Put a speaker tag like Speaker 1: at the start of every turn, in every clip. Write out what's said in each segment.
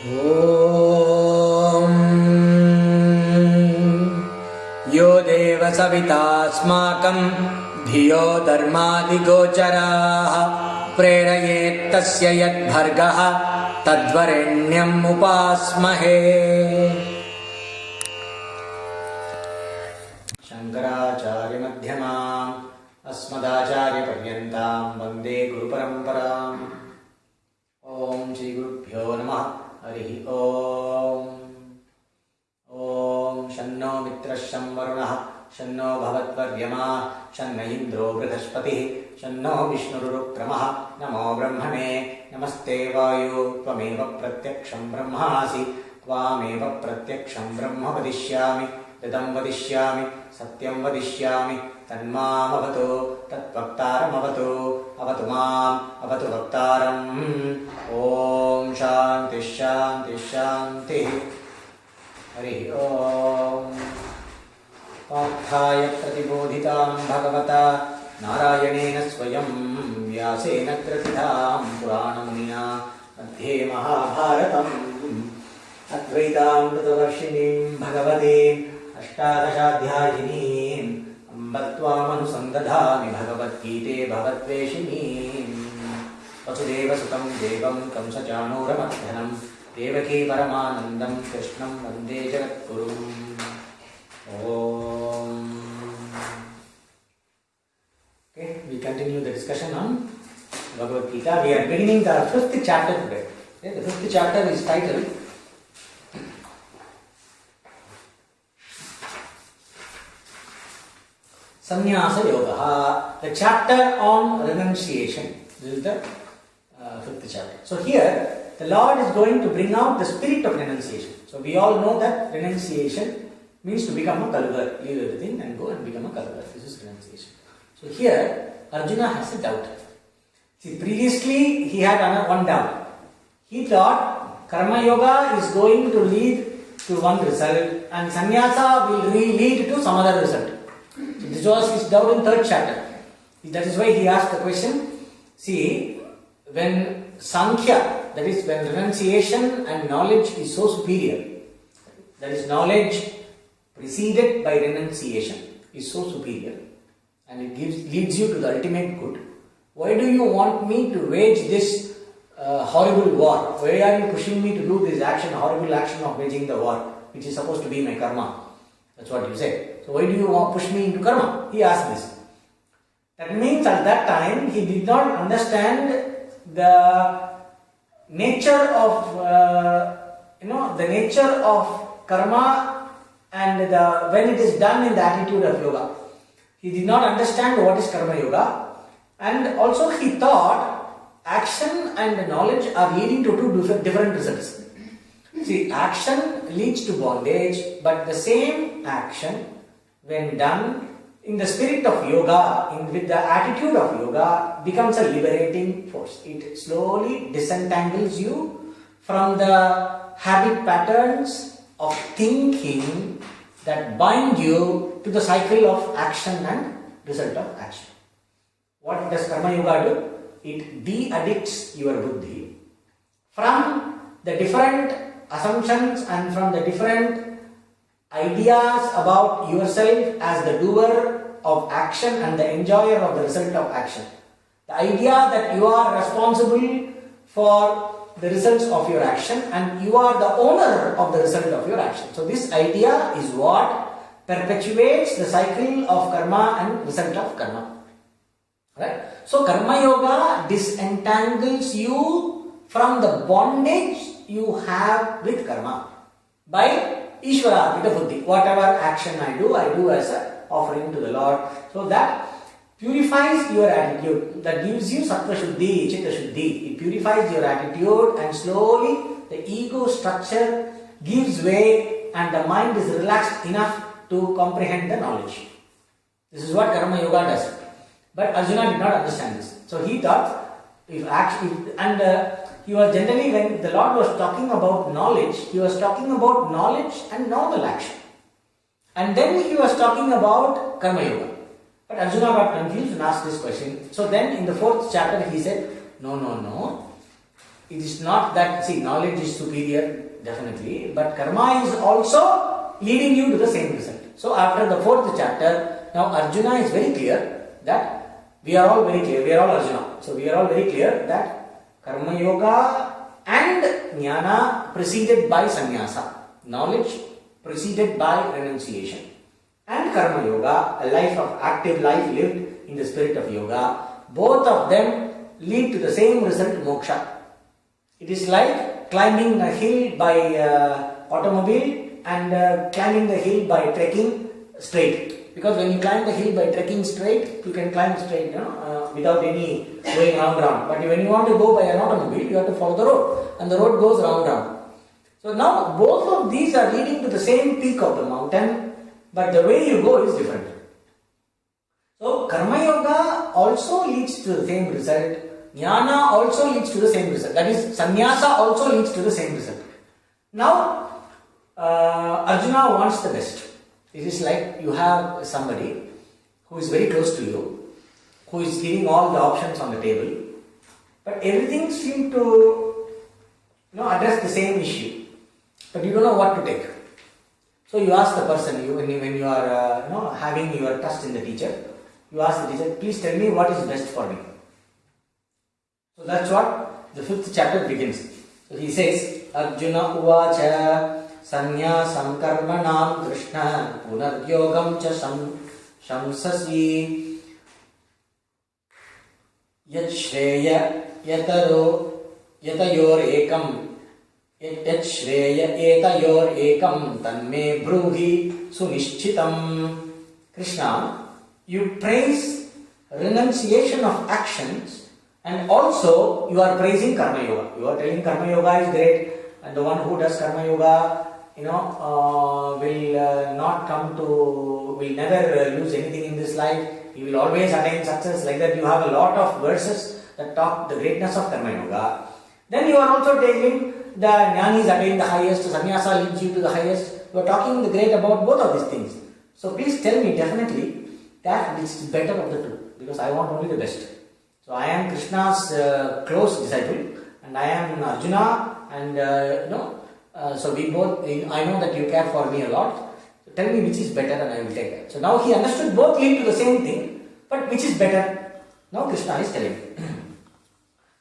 Speaker 1: ॐ यो देव सवितास्माकं धियो धर्मादिगोचराः प्रेरयेत्तस्य यद्भर्गः तद्वरेण्यम् उपास्महे। शङ्कराचार्यमध्यमाम् अस्मदाचार्यपर्यन्तां वन्दे गुरुपरम्पराम्। ॐ श्रीगुरुभ्यो नमः। हरिः ॐ। ॐ शन्नो मित्रः शं वरुणः शन्नो भवत्वर्यमा शन्न इन्द्रो बृहस्पतिः शन्नो विष्णुरुक्रमः। नमो ब्रह्मणे नमस्ते वायु त्वमेव प्रत्यक्षं ब्रह्मासि त्वामेव प्रत्यक्षं ब्रह्म वदिष्यामि ऋतं वदिष्यामि सत्यं वदिष्यामि तन्मामवतु तद्वक्तारमवतु अवतु माम् अवतु वक्तारम्। ॐ शान्ति शान्ति शान्तिः। हरिः ॐ। पार्थाय प्रतिबोधितां भगवता नारायणेन स्वयं व्यासेन कृतितां पुराणमुनिना मध्ये महाभारतम् अद्वैतामृतवर्षिणीं भगवतीम् अष्टादशाध्यायिनीम् अम्ब त्वामनुसन्दधामि भगवद्गीते भवद्वेषिणीम्। वसुदेवसुतं देवं कंसचाणूरमर्दनं देवकी परमानन्दं कृष्णं वन्दे जगद्गुरुम्। Okay, we continue the discussion on Bhagavad Gita. We are beginning the 5th chapter today. Okay, the 5th chapter is titled Sannyasa Yoga, the chapter on renunciation. This is the 5th chapter. So here, the Lord is going to bring out the spirit of renunciation. So we all know that renunciation means to become a Kalgar, leave everything and go and become a Kalgar. This is renunciation. So here, Arjuna has a doubt. See, previously he had one doubt. He thought Karma Yoga is going to lead to one result and Sannyasa will lead to some other result. So this was his doubt in 3rd chapter. That is why he asked the question. See, when Sankhya, that is when renunciation and knowledge is so superior, that is knowledge preceded by renunciation is so superior and it leads you to the ultimate good. Why do you want me to wage this horrible war? Why are you pushing me to do this action, horrible action of waging the war, which is supposed to be my karma? That's what you say. So why do you want to push me into karma? He asked this. That means at that time he did not understand the nature of the nature of karma and when it is done in the attitude of yoga. He did not understand what is karma yoga, and also he thought action and knowledge are leading to two different results. See, action leads to bondage, but the same action when done in the spirit of yoga, with the attitude of yoga, becomes a liberating force. It slowly disentangles you from the habit patterns of thinking that bind you to the cycle of action and result of action. What does Karma Yoga do? It de-addicts your buddhi from the different assumptions and from the different ideas about yourself as the doer of action and the enjoyer of the result of action. The idea that you are responsible for the results of your action and you are the owner of the result of your action. So this idea is what perpetuates the cycle of karma and result of karma. Right? So Karma Yoga disentangles you from the bondage you have with karma by Ishvara Arpita Buddhi. Whatever action I do as an offering to the Lord. So that purifies your attitude. That gives you Sattva Shuddhi, Chitta Shuddhi. It purifies your attitude and slowly the ego structure gives way and the mind is relaxed enough to comprehend the knowledge. This is what Karma Yoga does. But Arjuna did not understand this. So he thought, he was generally, when the Lord was talking about knowledge, he was talking about knowledge and normal action. And then he was talking about Karma Yoga. But Arjuna got confused and asked this question. So then in the 4th chapter he said, no. it is not that, see, knowledge is superior, definitely, but karma is also leading you to the same result. So after the 4th chapter, now Arjuna is very clear that we are all very clear, we are all Arjuna. So we are all very clear that karma yoga and jnana preceded by sannyasa, knowledge preceded by renunciation, and karma yoga, a life of active life lived in the spirit of yoga, both of them lead to the same result, moksha. It is like climbing a hill by automobile and climbing the hill by trekking straight. Because when you climb the hill by trekking straight, you can climb straight, without any going round. But when you want to go by an automobile, you have to follow the road, and the road goes round. So now both of these are leading to the same peak of the mountain, but the way you go is different. So karma yoga also leads to the same result. Jnana also leads to the same result. That is, sannyasa also leads to the same result. Now, Arjuna wants the best. It is like you have somebody who is very close to you, who is giving all the options on the table, but everything seems to address the same issue, but you don't know what to take. So you ask the person, when you are having your trust in the teacher, you ask the teacher, please tell me what is best for me. So that's what the 5th chapter begins. So he says, Arjuna uvacha sanyasam karmanam krishna punaryogam cha shamsasi yat shreya yatayor ekam tanme bruhi sunishchitam. Krishna, you praise renunciation of actions, and also you are praising karma yoga. You are telling karma yoga is great, and the one who does karma yoga, will never lose anything in this life. He will always attain success. Like that, you have a lot of verses that talk the greatness of karma yoga. Then you are also telling the jnanis attain the highest, sannyasa leads you to the highest. You are talking the great about both of these things. So please tell me definitely that which is better of the two, because I want only the best. So I am Krishna's close disciple, and I am Arjuna, and so we both, I know that you care for me a lot. So tell me which is better and I will take it. So now he understood both lead to the same thing, but which is better? Now Krishna is telling.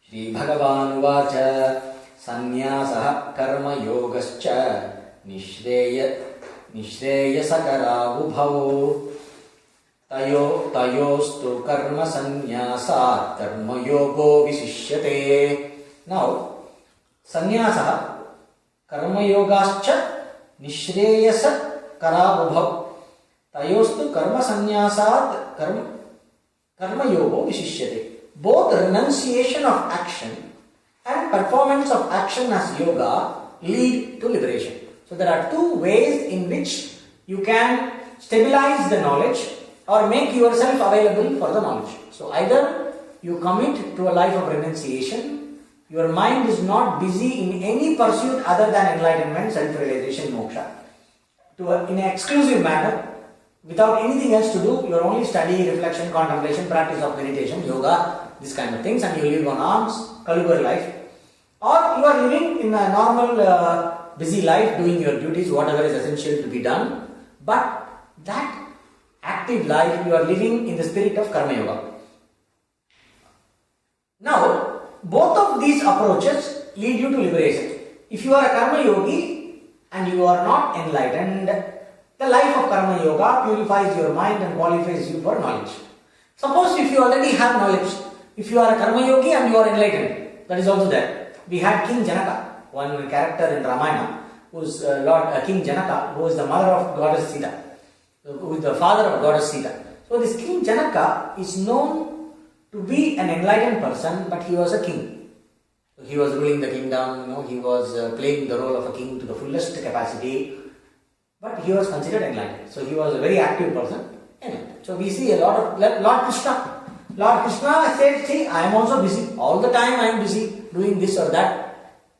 Speaker 1: Shri Bhagavan Vacha Sannyasaha Karma Yogascha Nishreya Sakara Ubhau Tayostu karma sannyasat karma yogo visishyate. Now, sannyasa karma yogascha nishreyasa karabhubhav tayostu karma sannyasat karma yogo visishyate. Both renunciation of action and performance of action as yoga lead to liberation. So there are two ways in which you can stabilize the knowledge or make yourself available for the knowledge. So either you commit to a life of renunciation, your mind is not busy in any pursuit other than enlightenment, self-realization, moksha, in an exclusive manner, without anything else to do. You are only study, reflection, contemplation, practice of meditation, yoga, this kind of things, and you live on alms, Kalugar life. Or you are living in a normal busy life, doing your duties, whatever is essential to be done, but that active life, you are living in the spirit of karma yoga. Now, both of these approaches lead you to liberation. If you are a karma yogi and you are not enlightened, the life of karma yoga purifies your mind and qualifies you for knowledge. Suppose if you already have knowledge, if you are a karma yogi and you are enlightened, that is also there. We had King Janaka, one character in Ramayana, who is King Janaka, who is the mother of goddess Sita, who is the father of goddess Sita. So this King Janaka is known to be an enlightened person, but he was a king. He was ruling the kingdom, he was playing the role of a king to the fullest capacity, but he was considered enlightened. So he was a very active person. So we see a lot of Lord Krishna. Lord Krishna said, see, I am also busy. All the time I am busy doing this or that.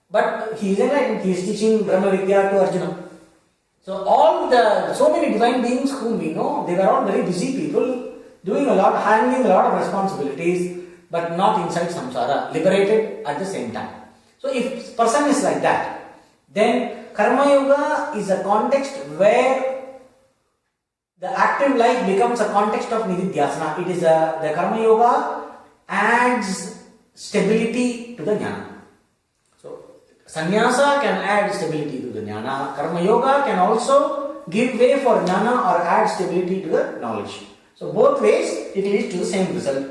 Speaker 1: But he is enlightened. He is teaching Brahma Vidya to Arjuna. So so many divine beings whom we know, they were all very busy people, doing a lot, handling a lot of responsibilities, but not inside samsara, liberated at the same time. So if person is like that, then Karma Yoga is a context where the active life becomes a context of Nididhyasana. It is the Karma Yoga adds stability to the Jnana. So Sannyasa can add stability to the Jnana. Karma Yoga can also give way for Jnana or add stability to the knowledge. So both ways it leads to the same result.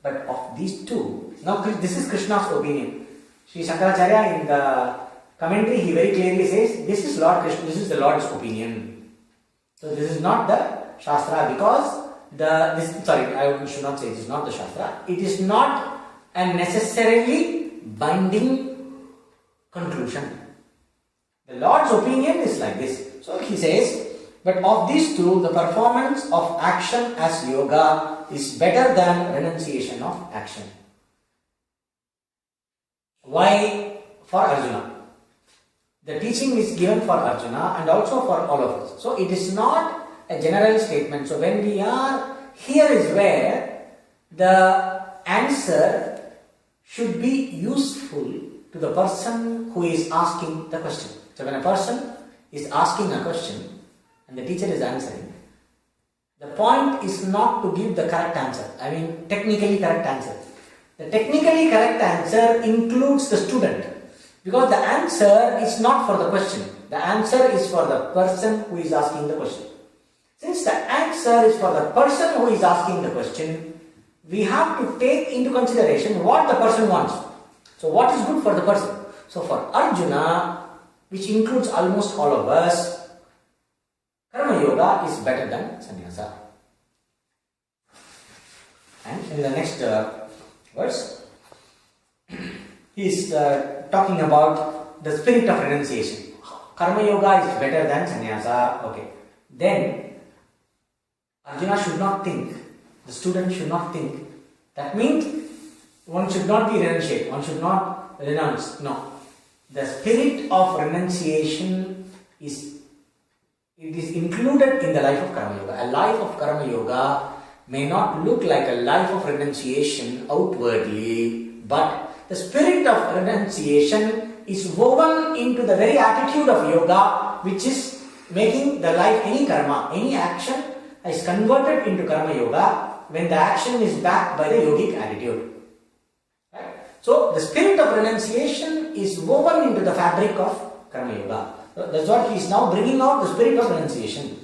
Speaker 1: But of these two, now this is Krishna's opinion. Sri Shankaracharya in the commentary, he very clearly says, this is Lord Krishna, this is the Lord's opinion. So this is not the Shastra, because I should not say it is not the Shastra. It is not a necessarily binding conclusion. The Lord's opinion is like this. So he says, but of these two, the performance of action as yoga is better than renunciation of action. Why? For Arjuna. The teaching is given for Arjuna and also for all of us. So it is not a general statement. So when we are, here is where the answer should be useful to the person who is asking the question. So when a person is asking a question and the teacher is answering, the point is not to give the correct answer. I mean technically correct answer. The technically correct answer includes the student. Because the answer is not for the question. The answer is for the person who is asking the question. Since the answer is for the person who is asking the question, we have to take into consideration what the person wants. So what is good for the person? So for Arjuna, which includes almost all of us, Karma Yoga is better than Sannyasa. And in the next verse, he is talking about the spirit of renunciation. Karma Yoga is better than Sannyasa. Okay. Then Arjuna should not think, the student should not think, that means one should not be renunciate, one should not renounce. No. The spirit of renunciation is included in the life of Karma Yoga. A life of Karma Yoga may not look like a life of renunciation outwardly, but the spirit of renunciation is woven into the very attitude of yoga, which is making the life, any karma, any action is converted into Karma Yoga when the action is backed by the yogic attitude. Right? So the spirit of renunciation is woven into the fabric of Karma Yoga. So that's what he is now bringing out, the spirit of renunciation.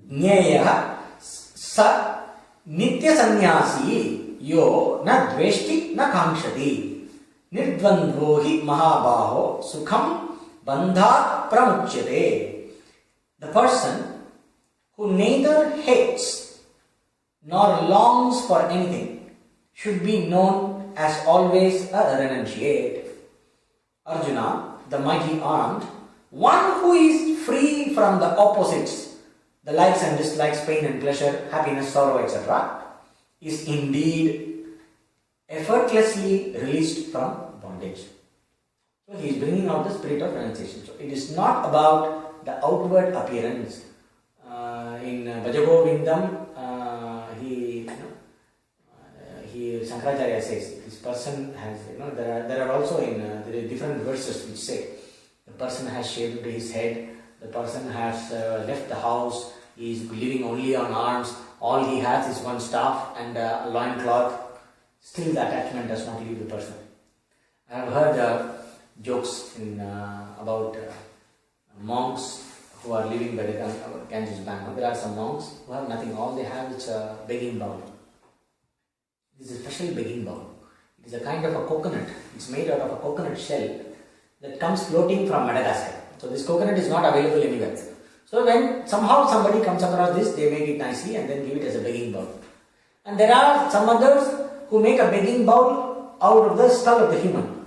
Speaker 1: Jneyah sa nitya sannyasi yo na dveshti na kankshati nirdvandvo hi mahabaho sukham bandhat pramuchyate. The person who neither hates nor longs for anything should be known as always a renunciate. Arjuna, the mighty armed, one who is free from the opposites, the likes and dislikes, pain and pleasure, happiness, sorrow, etc., is indeed effortlessly released from bondage. So he is bringing out the spirit of renunciation. So it is not about the outward appearance. In Bhajagovindam, Shankaracharya says this person has, there are also there are different verses which say the person has shaved his head, the person has left the house, he is living only on arms, all he has is one staff and a loincloth. Still the attachment does not leave the person. I have heard jokes about monks who are living by the Ganges bank. There are some monks who have nothing, all they have is a begging bowl. This is a special begging bowl. It is a kind of a coconut. It's made out of a coconut shell that comes floating from Madagascar. So this coconut is not available anywhere. So when somehow somebody comes across this, they make it nicely and then give it as a begging bowl. And there are some others who make a begging bowl out of the skull of the human.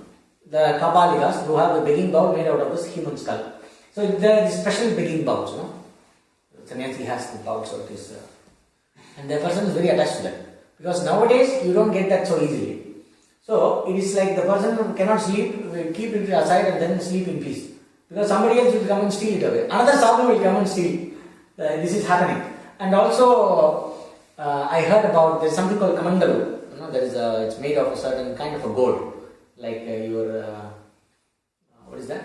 Speaker 1: The Kabalikas who have a begging bowl made out of this human skull. So there are these special begging bowls, Sannyasi has the bowls of this. And the person is very attached to that. Because nowadays you don't get that so easily. So it is like the person who cannot sleep, will keep it aside and then sleep in peace. Because somebody else will come and steal it away. Another sadhu will come and steal. This is happening. And also I heard about, there's something called kamandalu. It's made of a certain kind of a gold. Like your what is that?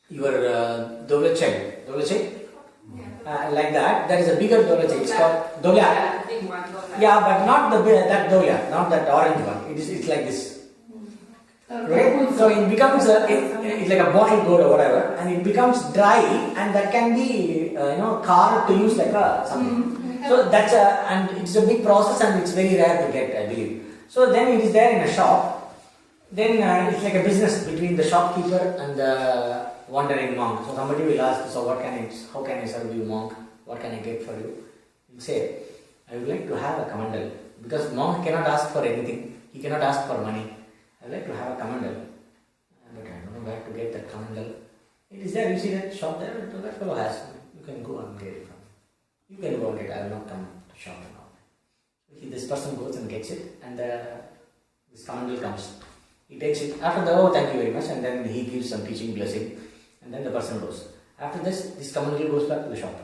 Speaker 1: Your dolachai. Like that. There is a bigger dolachai. It's called dolya. Yeah, but not that dolya, not that orange one. It's like this. Right? So it becomes it's like a bottle gourd or whatever, and it becomes dry, and that can be carved to use like a something. So that's and it's a big process, and it's very rare to get, I believe. So then it is there in a shop. Then it's like a business between the shopkeeper and the wandering monk. So somebody will ask, so how can I serve you, monk? What can I get for you? You say, I would like to have a kamandal, because monk cannot ask for anything. He cannot ask for money. I would like to have a kamandal, but I don't know where to get that kamandal. It is there. You see that shop there. That fellow has. You can go and get it from. You can go and get it. I will not come to shop and all. This person goes and gets it, and this kamandal comes. He takes it. After that, thank you very much, and then he gives some teaching blessing, and then the person goes. After this kamandal goes back to the shop.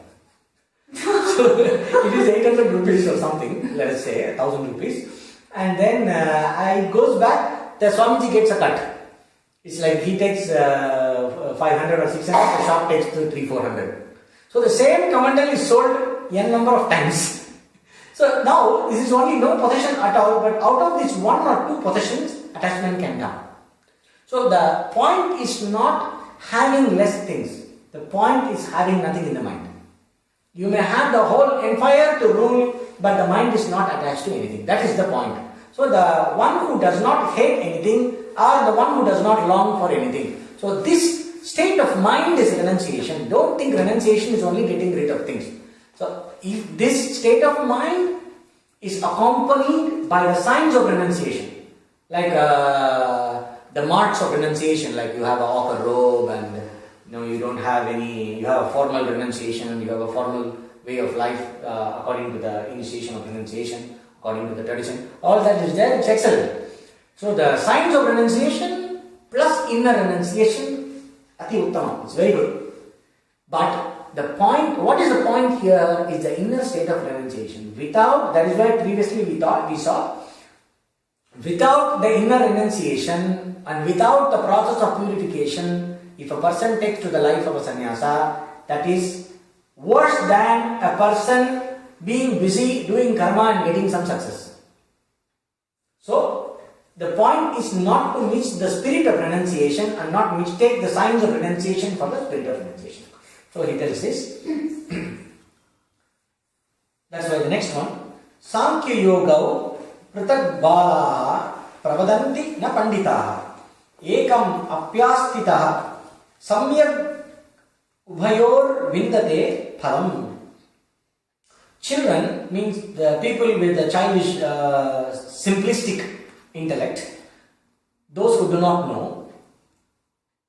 Speaker 1: So it is 800 rupees or something. Let us say 1,000 rupees, and then it goes back. The Swamiji gets a cut. It's like he takes 500 or 600, the shop takes 300-400. So the same kamandal is sold n number of times. So now this is only no possession at all, but out of this one or two possessions, attachment can come. So the point is not having less things. The point is having nothing in the mind. You may have the whole empire to rule, but the mind is not attached to anything. That is the point. So the one who does not hate anything, or the one who does not long for anything. So this state of mind is renunciation. Don't think renunciation is only getting rid of things. So if this state of mind is accompanied by the signs of renunciation, like the marks of renunciation, like you have a ochre robe, and you don't have any, you have a formal renunciation, you have a formal way of life according to the initiation of renunciation, according to the tradition, all that is there, it's excellent. So the signs of renunciation plus inner renunciation, ati uttama, it's very good. But the point, what is the point here is the inner state of renunciation. Without, that is why previously we saw, without the inner renunciation and without the process of purification, if a person takes to the life of a sannyasa, that is worse than a person being busy doing karma and getting some success. So, the point is not to mix the spirit of renunciation and not mistake the signs of renunciation for the spirit of renunciation. So, he tells this. That's why the next one. Sankhya Yoga Pratag Balaha Pravadanti Na Panditaha Ekam Apyastitaha Samyak Ubhayor Vindate Phalam. Children means the people with the childish, simplistic intellect, those who do not know,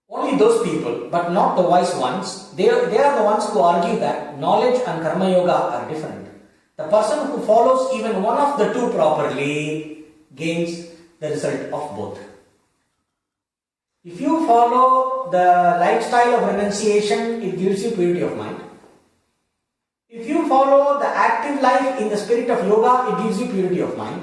Speaker 1: only those people, but not the wise ones, they are the ones who argue that knowledge and karma yoga are different. The person who follows even one of the two properly gains the result of both. If you follow the lifestyle of renunciation, it gives you purity of mind. If you follow the active life in the spirit of yoga, it gives you purity of mind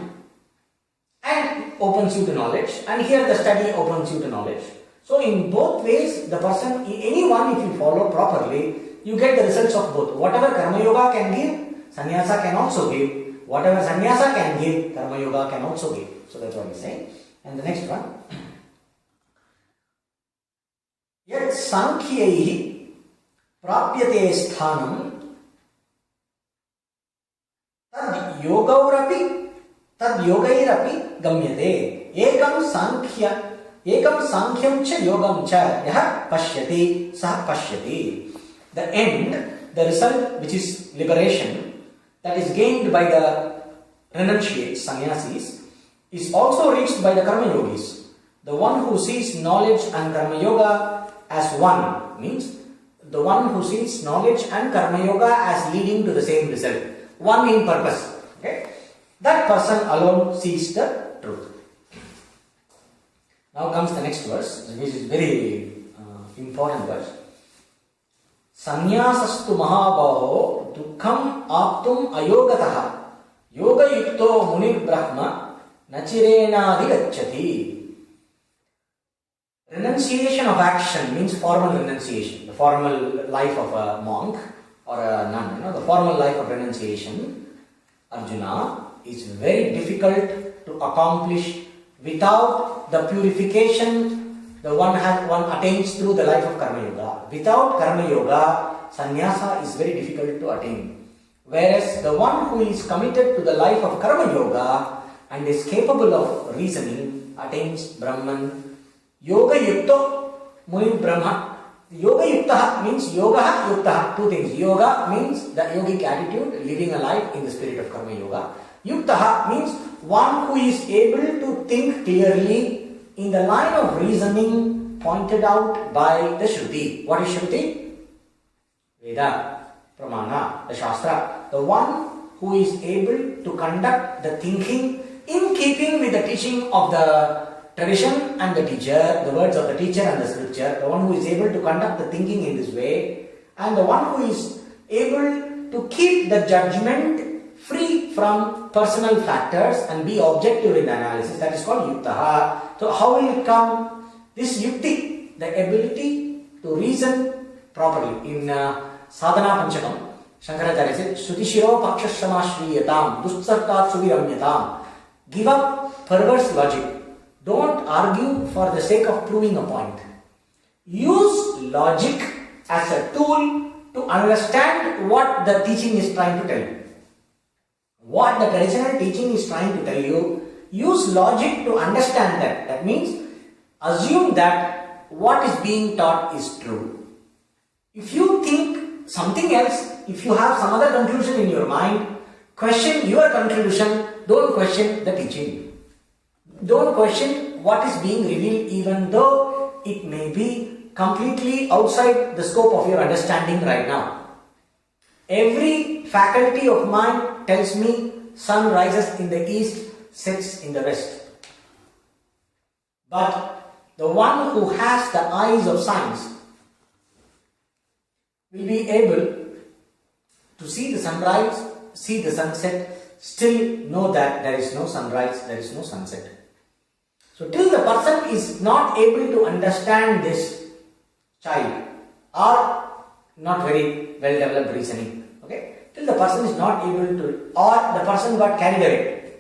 Speaker 1: and opens you to knowledge. And here the study opens you to knowledge. So in both ways, the person, anyone, if you follow properly, you get the results of both. Whatever karma yoga can give, sannyasa can also give. Whatever sannyasa can give, karma yoga can also give. So that's what he's saying. And the next one. Yat sankhyayi prapyate sthanam tad yogairapi gamyate ekam sankhyam cha yogam cha yah pashyati sah pashyati. The end, the result, which is liberation, that is gained by the renunciates, sannyasis, is also reached by the karma yogis. The one who sees knowledge and karma yoga as one means the one who sees knowledge and karma yoga as leading to the same result. One in purpose. Okay? That person alone sees the truth. Now comes the next verse, which is very important verse. Sannyasastu mahabaho dukkham aptum ayogataha yoga yukto munir brahma nachirenadi gacchati. Renunciation of action means formal renunciation, the formal life of a monk or a nun, the formal life of renunciation, Arjuna, is very difficult to accomplish without the purification the one attains through the life of Karma Yoga. Without Karma Yoga, sannyasa is very difficult to attain. Whereas the one who is committed to the life of Karma Yoga and is capable of reasoning attains Brahman. Yoga Yukta Muni Brahma. Yoga Yukta means Yoga Yukta. Two things. Yoga means the yogic attitude, living a life in the spirit of Karma Yoga. Yukta means one who is able to think clearly in the line of reasoning pointed out by the Shruti. What is Shruti? Veda, Pramana, the Shastra. The one who is able to conduct the thinking in keeping with the teaching of the tradition and the teacher, the words of the teacher and the scripture, the one who is able to conduct the thinking in this way, and the one who is able to keep the judgment free from personal factors and be objective in the analysis, that is called yuktaha. So how will it come? This yukti, the ability to reason properly. In Sadhana Panchakam, Shankaracharya said, Sudishiro Pakshashamaashriyatam, Dustsartat Suviramyatam. Give up perverse logic. Don't argue for the sake of proving a point. Use logic as a tool to understand what the teaching is trying to tell you. What the traditional teaching is trying to tell you, use logic to understand that. That means, assume that what is being taught is true. If you think something else, if you have some other conclusion in your mind, question your conclusion, don't question the teaching. Don't question what is being revealed even though it may be completely outside the scope of your understanding right now. Every faculty of mind tells me sun rises in the east, sets in the west. But the one who has the eyes of science will be able to see the sunrise, see the sunset, still know that there is no sunrise, there is no sunset. So till the person is not able to understand this child or not very well developed reasoning, okay, till the person is not able to, or the person got carried away.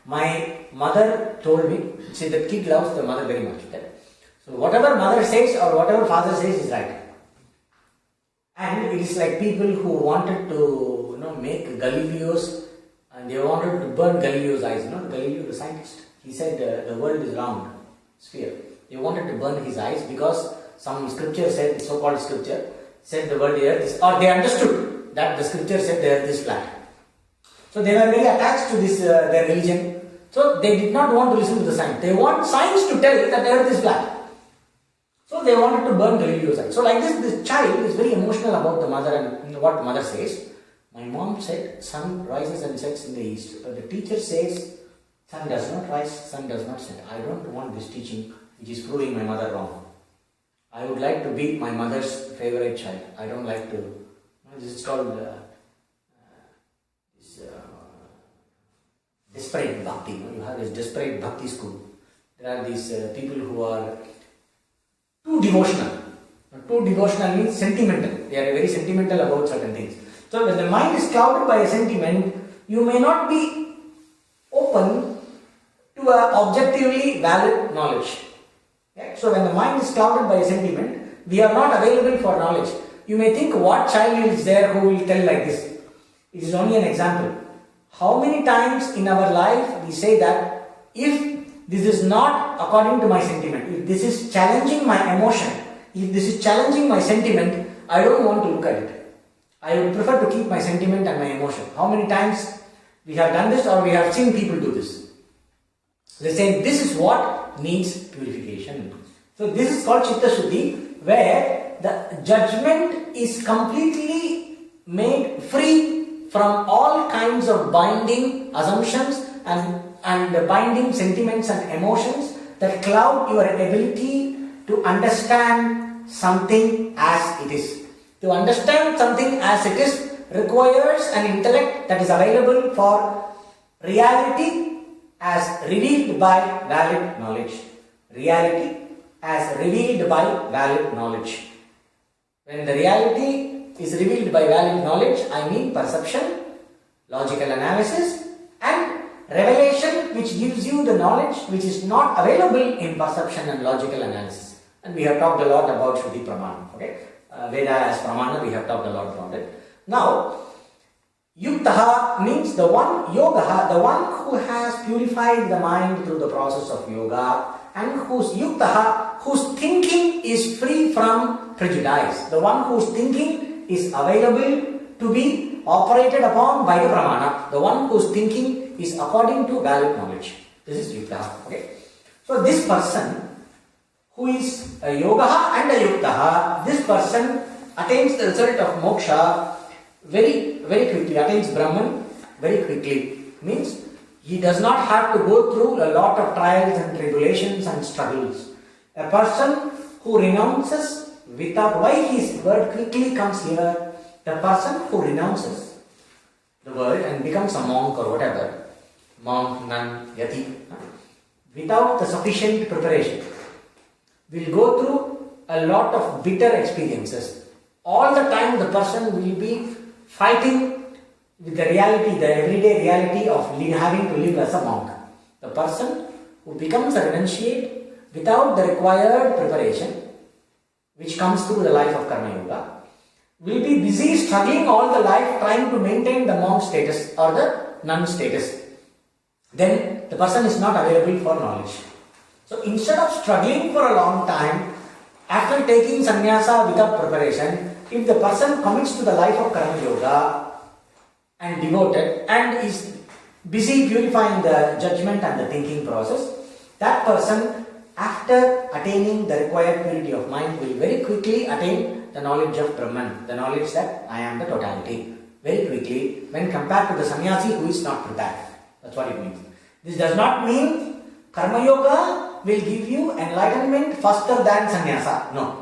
Speaker 1: My mother told me, see, the kid loves the mother very much. Okay? So whatever mother says or whatever father says is right. And it is like people who wanted to make Galileo's, and they wanted to burn Galileo's eyes. Galileo, the scientist. He said the world is round, sphere. They wanted to burn his eyes because some scripture said, so-called scripture, said the world, the earth is, or they understood that the scripture said the earth is flat. So they were very attached to this, their religion. So they did not want to listen to the science. They want science to tell that the earth is flat. So they wanted to burn Galileo's eyes. So like this child is very emotional about the mother and what mother says. My mom said sun rises and sets in the east. But the teacher says sun does not rise, sun does not set. I don't want this teaching which is proving my mother wrong. I would like to be my mother's favorite child. I don't like to. This is called desperate bhakti. You have this desperate bhakti school. There are these people who are too devotional. Too devotional means sentimental. They are very sentimental about certain things. So when the mind is clouded by a sentiment, you may not be open to a objectively valid knowledge. Okay? So when the mind is clouded by a sentiment, we are not available for knowledge. You may think, what child is there who will tell like this? It is only an example. How many times in our life we say that if this is not according to my sentiment, if this is challenging my emotion, if this is challenging my sentiment, I don't want to look at it. I would prefer to keep my sentiment and my emotion. How many times we have done this or we have seen people do this? They say this is what needs purification. So this is called Chitta Shuddhi, where the judgment is completely made free from all kinds of binding assumptions and binding sentiments and emotions that cloud your ability to understand something as it is. To understand something as it is requires an intellect that is available for reality as revealed by valid knowledge. Reality as revealed by valid knowledge. When the reality is revealed by valid knowledge, I mean perception, logical analysis, and revelation, which gives you the knowledge which is not available in perception and logical analysis. And we have talked a lot about Shruti Pramana. Okay? Veda as Pramana, we have talked a lot about it. Now, Yuktaha means the one, Yogaha, the one who has purified the mind through the process of yoga, and whose Yuktaha, whose thinking is free from prejudice. The one whose thinking is available to be operated upon by the Pramana. The one whose thinking is according to valid knowledge. This is Yuktaha. Okay? So this person who is a Yogaha and a Yuktaha, this person attains the result of moksha very quickly, attains Brahman very quickly. Means he does not have to go through a lot of trials and tribulations and struggles. A person who renounces without, why his word quickly comes here, the person who renounces the world and becomes a monk or whatever, monk, nun, yati, without the sufficient preparation, will go through a lot of bitter experiences. All the time the person will be fighting with the reality, the everyday reality of having to live as a monk. The person who becomes a renunciate without the required preparation, which comes through the life of Karma Yoga, will be busy struggling all the life trying to maintain the monk status or the nun status. Then the person is not available for knowledge. So instead of struggling for a long time, after taking sannyasa without preparation, if the person commits to the life of Karma Yoga and devoted and is busy purifying the judgment and the thinking process, that person, after attaining the required purity of mind, will very quickly attain the knowledge of Brahman, the knowledge that I am the totality, very quickly when compared to the sannyasi who is not prepared. That's what it means. This does not mean Karma Yoga will give you enlightenment faster than sannyasa. No.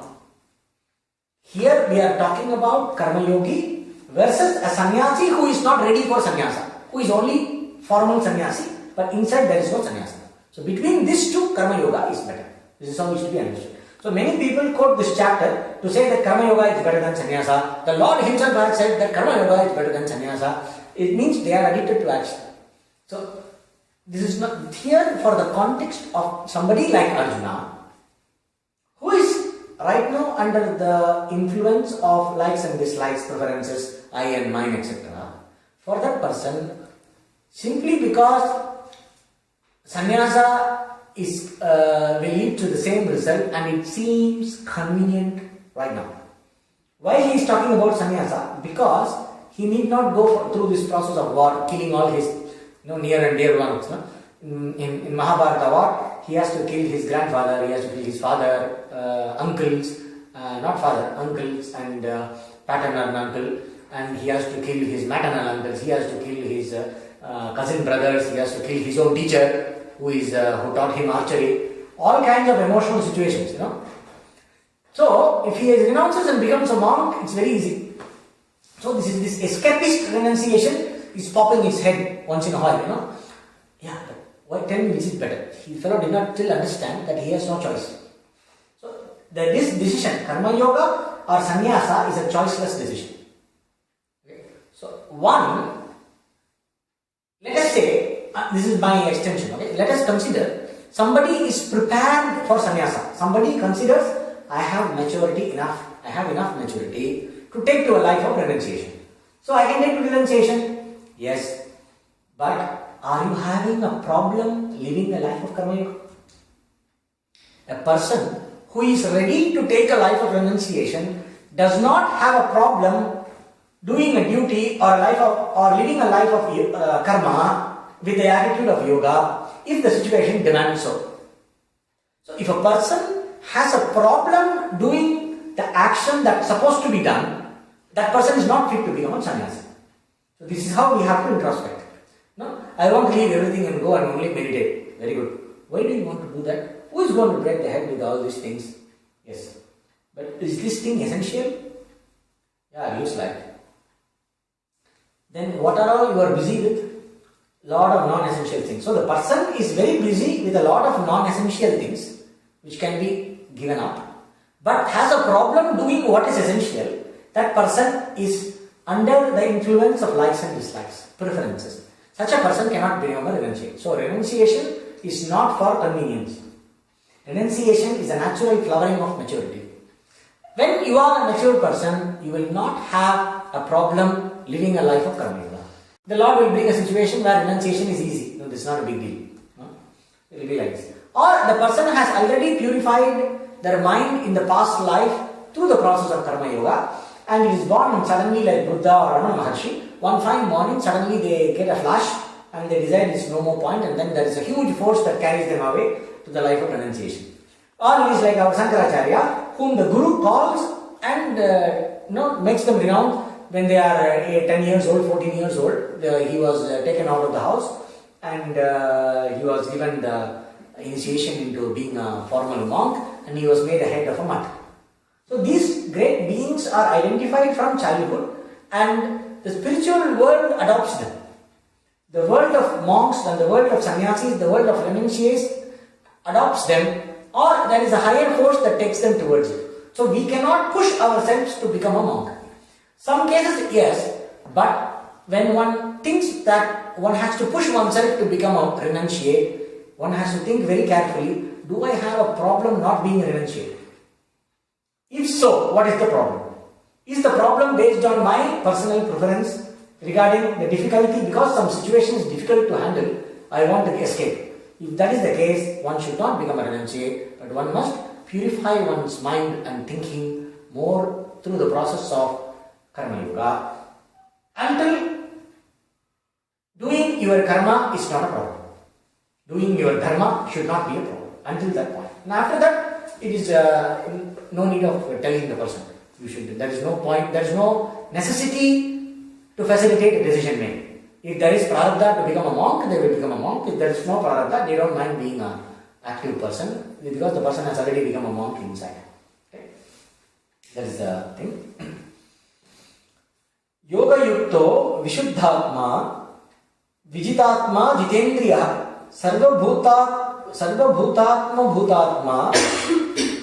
Speaker 1: Here we are talking about Karma Yogi versus a sannyasi who is not ready for sannyasa, who is only formal sannyasi, but inside there is no sannyasa. So between these two, Karma Yoga is better. This is how it should be understood. So many people quote this chapter to say that Karma Yoga is better than sannyasa. The Lord himself has said that Karma Yoga is better than sannyasa. It means they are addicted to action. So this is not here for the context of somebody like Arjuna, who is right now under the influence of likes and dislikes, preferences, I and mine, etc. For that person, simply because sannyasa is will lead to the same result and it seems convenient right now. Why he is talking about sannyasa? Because he need not go through this process of war, killing all his near and dear ones. In Mahabharata war, he has to kill his grandfather, he has to kill his father, uncles, uncles and paternal uncle, and he has to kill his maternal uncles, he has to kill his cousin brothers, he has to kill his own teacher who taught him archery, all kinds of emotional situations, So if he renounces and becomes a monk, it's very easy. So this escapist renunciation is popping his head once in a while, Yeah, but why tell me which is better? The fellow did not still understand that he has no choice. So this decision, Karma Yoga or Sannyasa, is a choiceless decision. Okay. So one, let us say, this is my extension, okay? Let us consider somebody is prepared for sannyasa. Somebody considers, I have maturity enough, I have enough maturity to take to a life of renunciation. So I can take to renunciation, yes, but are you having a problem living a life of karma yoga? A person who is ready to take a life of renunciation does not have a problem doing a duty or living a life of karma with the attitude of yoga if the situation demands so. So if a person has a problem doing the action that's supposed to be done, that person is not fit to become a sannyasi. So this is how we have to introspect. No, I want to leave everything and go and only meditate. Very good. Why do you want to do that? Who is going to break the head with all these things? Yes. But is this thing essential? Yeah, looks like. Then what are all you are busy with? Lot of non-essential things. So the person is very busy with a lot of non-essential things which can be given up, but has a problem doing what is essential, that person is under the influence of likes and dislikes, preferences. Such a person cannot become a renunciate. So renunciation is not for convenience. Renunciation is a natural flowering of maturity. When you are a mature person, you will not have a problem living a life of karma yoga. The Lord will bring a situation where renunciation is easy. No, this is not a big deal. No? It will be like this. Or the person has already purified their mind in the past life through the process of karma yoga, and it is born and suddenly, like Buddha or Ramana Maharshi, one fine morning suddenly they get a flash and they decide it's no more point, and then there is a huge force that carries them away to the life of renunciation. Or it is like our Shankaracharya, whom the Guru calls and makes them renounce when they are 10 years old, 14 years old. He was taken out of the house and he was given the initiation into being a formal monk, and he was made a head of a math. So these great beings are identified from childhood, and the spiritual world adopts them. The world of monks and the world of sannyasis, the world of renunciates adopts them, or there is a higher force that takes them towards it. So we cannot push ourselves to become a monk. Some cases, yes, but when one thinks that one has to push oneself to become a renunciate, one has to think very carefully, do I have a problem not being a renunciate? If so, what is the problem? Is the problem based on my personal preference regarding the difficulty, because some situation is difficult to handle, I want to escape? If that is the case, one should not become a renunciate, but one must purify one's mind and thinking more through the process of karma yoga until doing your karma is not a problem. Doing your dharma should not be a problem until that point. And after that, it is no need of telling the person. You should. There is no point. There is no necessity to facilitate a decision making. If there is prarabdha to become a monk, they will become a monk. If there is no prarabdha, they don't mind being an active person, because the person has already become a monk inside. Okay? That is the thing. Yoga yukto vishuddhatma vijitatma jitendriya sarva bhutatma bhutatma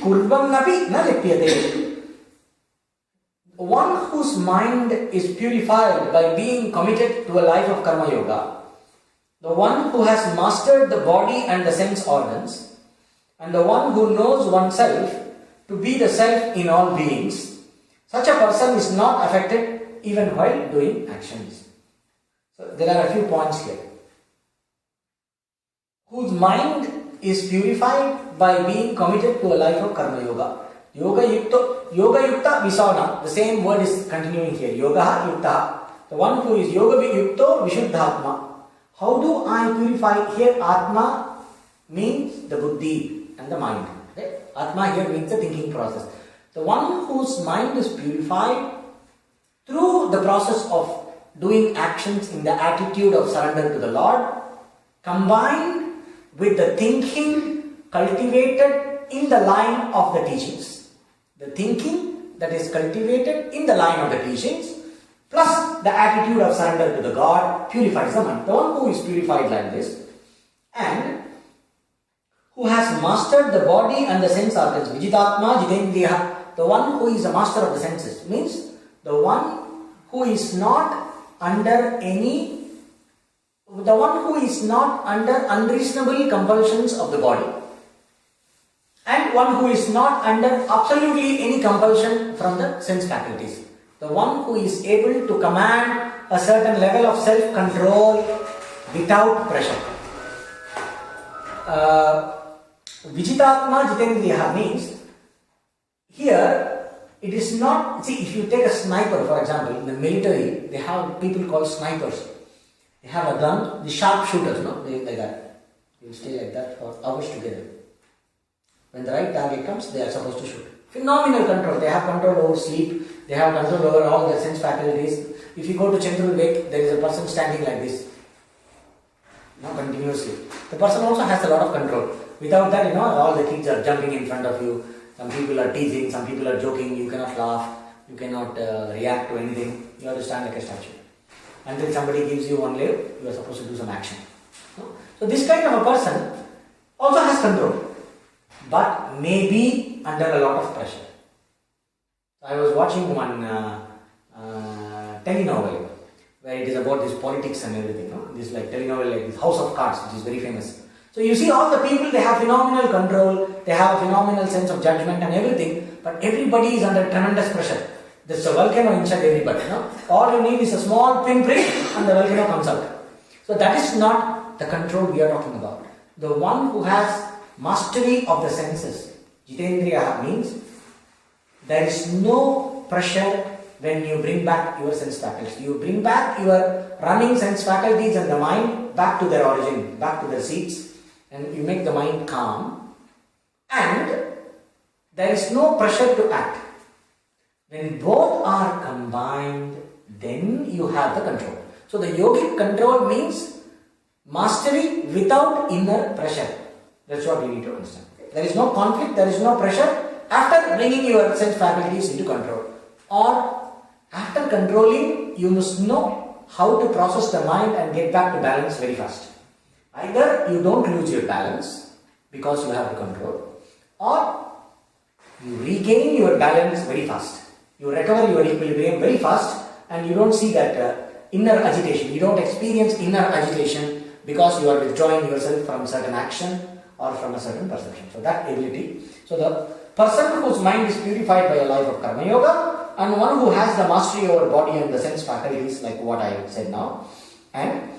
Speaker 1: kurvannapi na lipyate. One whose mind is purified by being committed to a life of karma yoga, the one who has mastered the body and the sense organs, and the one who knows oneself to be the self in all beings, such a person is not affected even while doing actions. So there are a few points here. Whose mind is purified by being committed to a life of karma yoga. Yoga yukta visavana. The same word is continuing here. Yoga yukta. The one who is yoga yukto vishuddhatma. How do I purify? Here atma means the buddhi and the mind. Okay? Atma here means the thinking process. The one whose mind is purified through the process of doing actions in the attitude of surrender to the Lord, combined with the thinking cultivated in the line of the teachings. The thinking that is cultivated in the line of the teachings, plus the attitude of surrender to the God, purifies the mind. The one who is purified like this, and who has mastered the body and the sense organs, vijitatma jitendriya, the one who is a master of the senses, means the one who is not under unreasonable compulsions of the body, and one who is not under absolutely any compulsion from the sense faculties. The one who is able to command a certain level of self-control without pressure. Vijitatma jitendriya means, here it is not, see, if you take a sniper, for example, in the military, they have people called snipers. They have a gun, the sharpshooters, no? They like that. They will stay like that for hours together. When the right target comes, they are supposed to shoot. Phenomenal control. They have control over sleep. They have control over all their sense faculties. If you go to Chandral Lake, there is a person standing like this, continuously. The person also has a lot of control. Without that, all the kids are jumping in front of you. Some people are teasing, some people are joking. You cannot laugh. You cannot react to anything. You have to stand like a statue. Until somebody gives you one leg, you are supposed to do some action. So this kind of a person also has control, but may be under a lot of pressure. I was watching one telenovel where it is about this politics and everything. No? This like telenovel like this House of Cards, which is very famous. So you see all the people, they have phenomenal control, they have a phenomenal sense of judgment and everything, but everybody is under tremendous pressure. There's a volcano inside everybody. No? All you need is a small pinprick and the volcano comes out. So that is not the control we are talking about. The one who has mastery of the senses, Jitendriya, means there is no pressure when you bring back your sense faculties. You bring back your running sense faculties and the mind back to their origin, back to their seats, and you make the mind calm, and there is no pressure to act. When both are combined, then you have the control. So the yogic control means mastery without inner pressure. That's what you need to understand. There is no conflict, there is no pressure after bringing your sense faculties into control. Or after controlling, you must know how to process the mind and get back to balance very fast. Either you don't lose your balance because you have the control, or you regain your balance very fast. You recover your equilibrium very fast and you don't see that inner agitation. You don't experience inner agitation because you are withdrawing yourself from certain action or from a certain perception. So that ability. So the person whose mind is purified by a life of karma yoga, and one who has the mastery over body and the sense faculties, like what I said now. And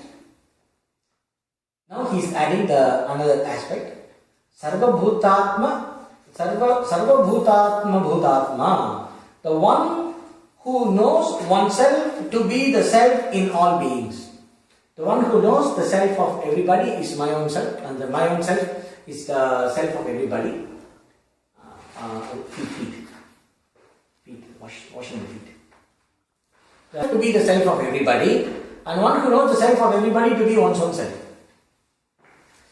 Speaker 1: now he is adding the another aspect. Sarva bhutatma bhutatma. The one who knows oneself to be the self in all beings. The one who knows the self of everybody is my own self, and my own self is the self of everybody. Feet, washing the feet. To be the self of everybody, and one who knows the self of everybody to be one's own self.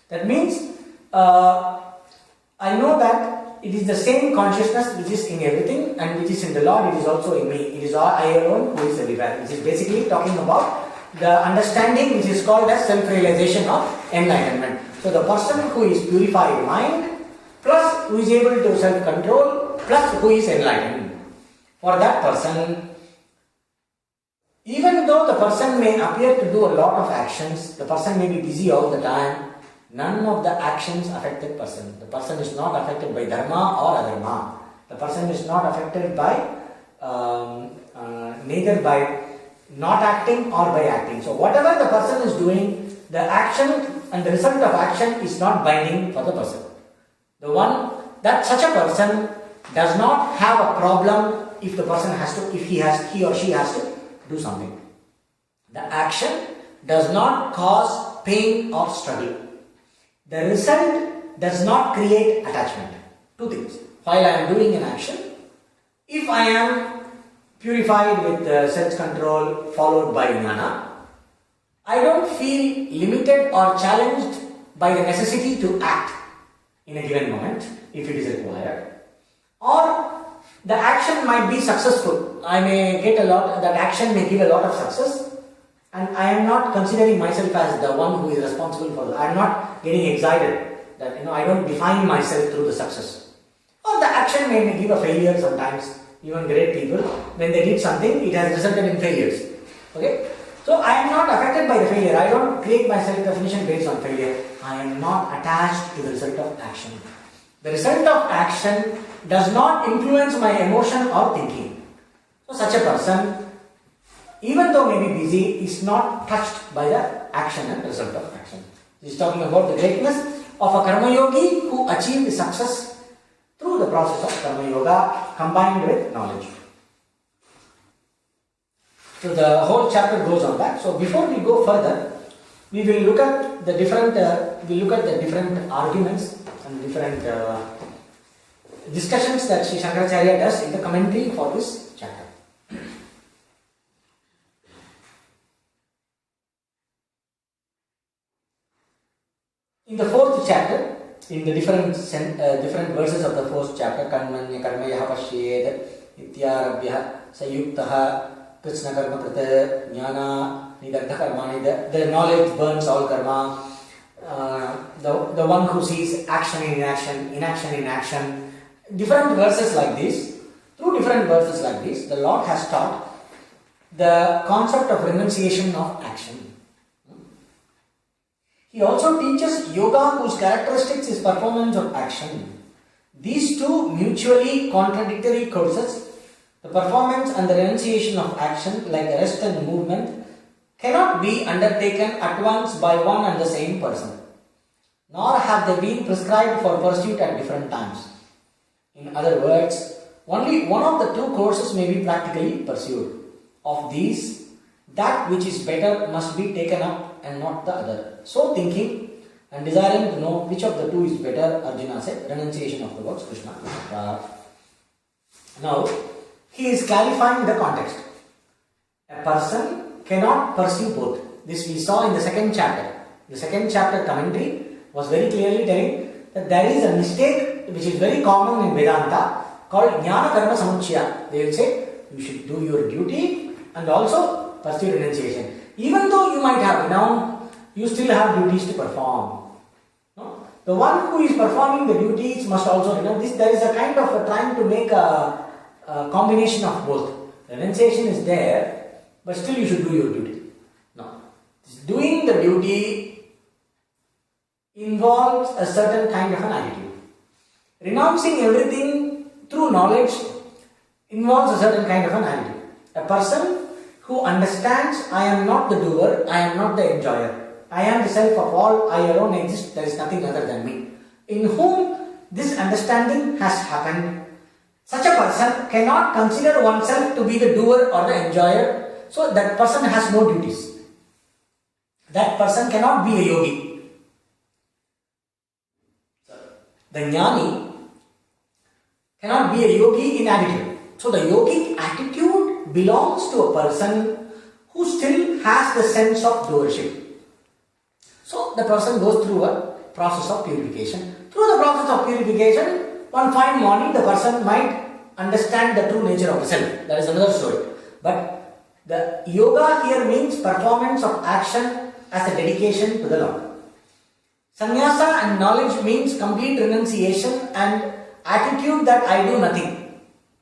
Speaker 1: That means, I know that it is the same consciousness which is in everything and which is in the Lord, it is also in me. It is I alone who is everywhere. Which is basically talking about the understanding which is called as self-realization of enlightenment. So the person who is purified mind, plus who is able to self-control, plus who is enlightened. For that person, even though the person may appear to do a lot of actions, the person may be busy all the time, none of the actions affect the person. The person is not affected by dharma or adharma. The person is not affected by neither by not acting or by acting. So whatever the person is doing, the action and the result of action is not binding for the person. The one that such a person does not have a problem if the person has to, if he or she has to do something. The action does not cause pain or struggle. The result does not create attachment. Two things. While I am doing an action, if I am purified with self-control followed by jnana, I don't feel limited or challenged by the necessity to act in a given moment if it is required. Or the action might be successful. I may get that action may give a lot of success, and I am not considering myself as the one who is responsible for that. I am not getting excited that I don't define myself through the success. Or the action may give a failure sometimes. Even great people, when they did something, it has resulted in failures. Okay? So I am not affected by the failure. I don't create my self-definition based on failure. I am not attached to the result of action. The result of action does not influence my emotion or thinking. So such a person, even though may be busy, is not touched by the action and result of action. He is talking about the greatness of a karma yogi who achieved success through the process of karma yoga combined with knowledge. So the whole chapter goes on that. So before we go further, we will look at the different arguments and different discussions that Sri Shankaracharya does in the commentary for this chapter. In the fourth chapter, in the different verses of the fourth chapter, Karmanya Karmaya Pashyed Ityarabhya Sayuktaha Krishna Karma Krita Jnana Nidardha Karmani, the knowledge burns all karma. The one who sees action in inaction, inaction in action, different verses like this, the Lord has taught the concept of renunciation of action. He also teaches yoga whose characteristics is performance of action. These two mutually contradictory courses, the performance and the renunciation of action like rest and movement, cannot be undertaken at once by one and the same person, nor have they been prescribed for pursuit at different times. In other words, only one of the two courses may be practically pursued. Of these, that which is better must be taken up and not the other. So thinking and desiring to know which of the two is better, Arjuna said, renunciation of the words Krishna. Now, he is clarifying the context. A person cannot pursue both. This we saw in the second chapter. The second chapter commentary was very clearly telling that there is a mistake which is very common in Vedanta called Jnana Karma Samuchaya. They will say you should do your duty and also pursue renunciation. Even though you might have renown, you still have duties to perform. No? The one who is performing the duties must also renounce. There is a kind of trying to make a combination of both. Renunciation is there, but still you should do your duty. No. Doing the duty involves a certain kind of an attitude. Renouncing everything through knowledge involves a certain kind of an attitude. A person who understands, I am not the doer, I am not the enjoyer, I am the self of all, I alone exist, there is nothing other than me, in whom this understanding has happened, such a person cannot consider oneself to be the doer or the enjoyer, so that person has no duties. That person cannot be a yogi. The jnani cannot be a yogi in attitude. So the yogic attitude belongs to a person who still has the sense of doership. So the person goes through a process of purification. Through the process of purification, one fine morning the person might understand the true nature of the self. That is another story. But the yoga here means performance of action as a dedication to the Lord. Sannyasa and knowledge means complete renunciation and attitude that I do nothing.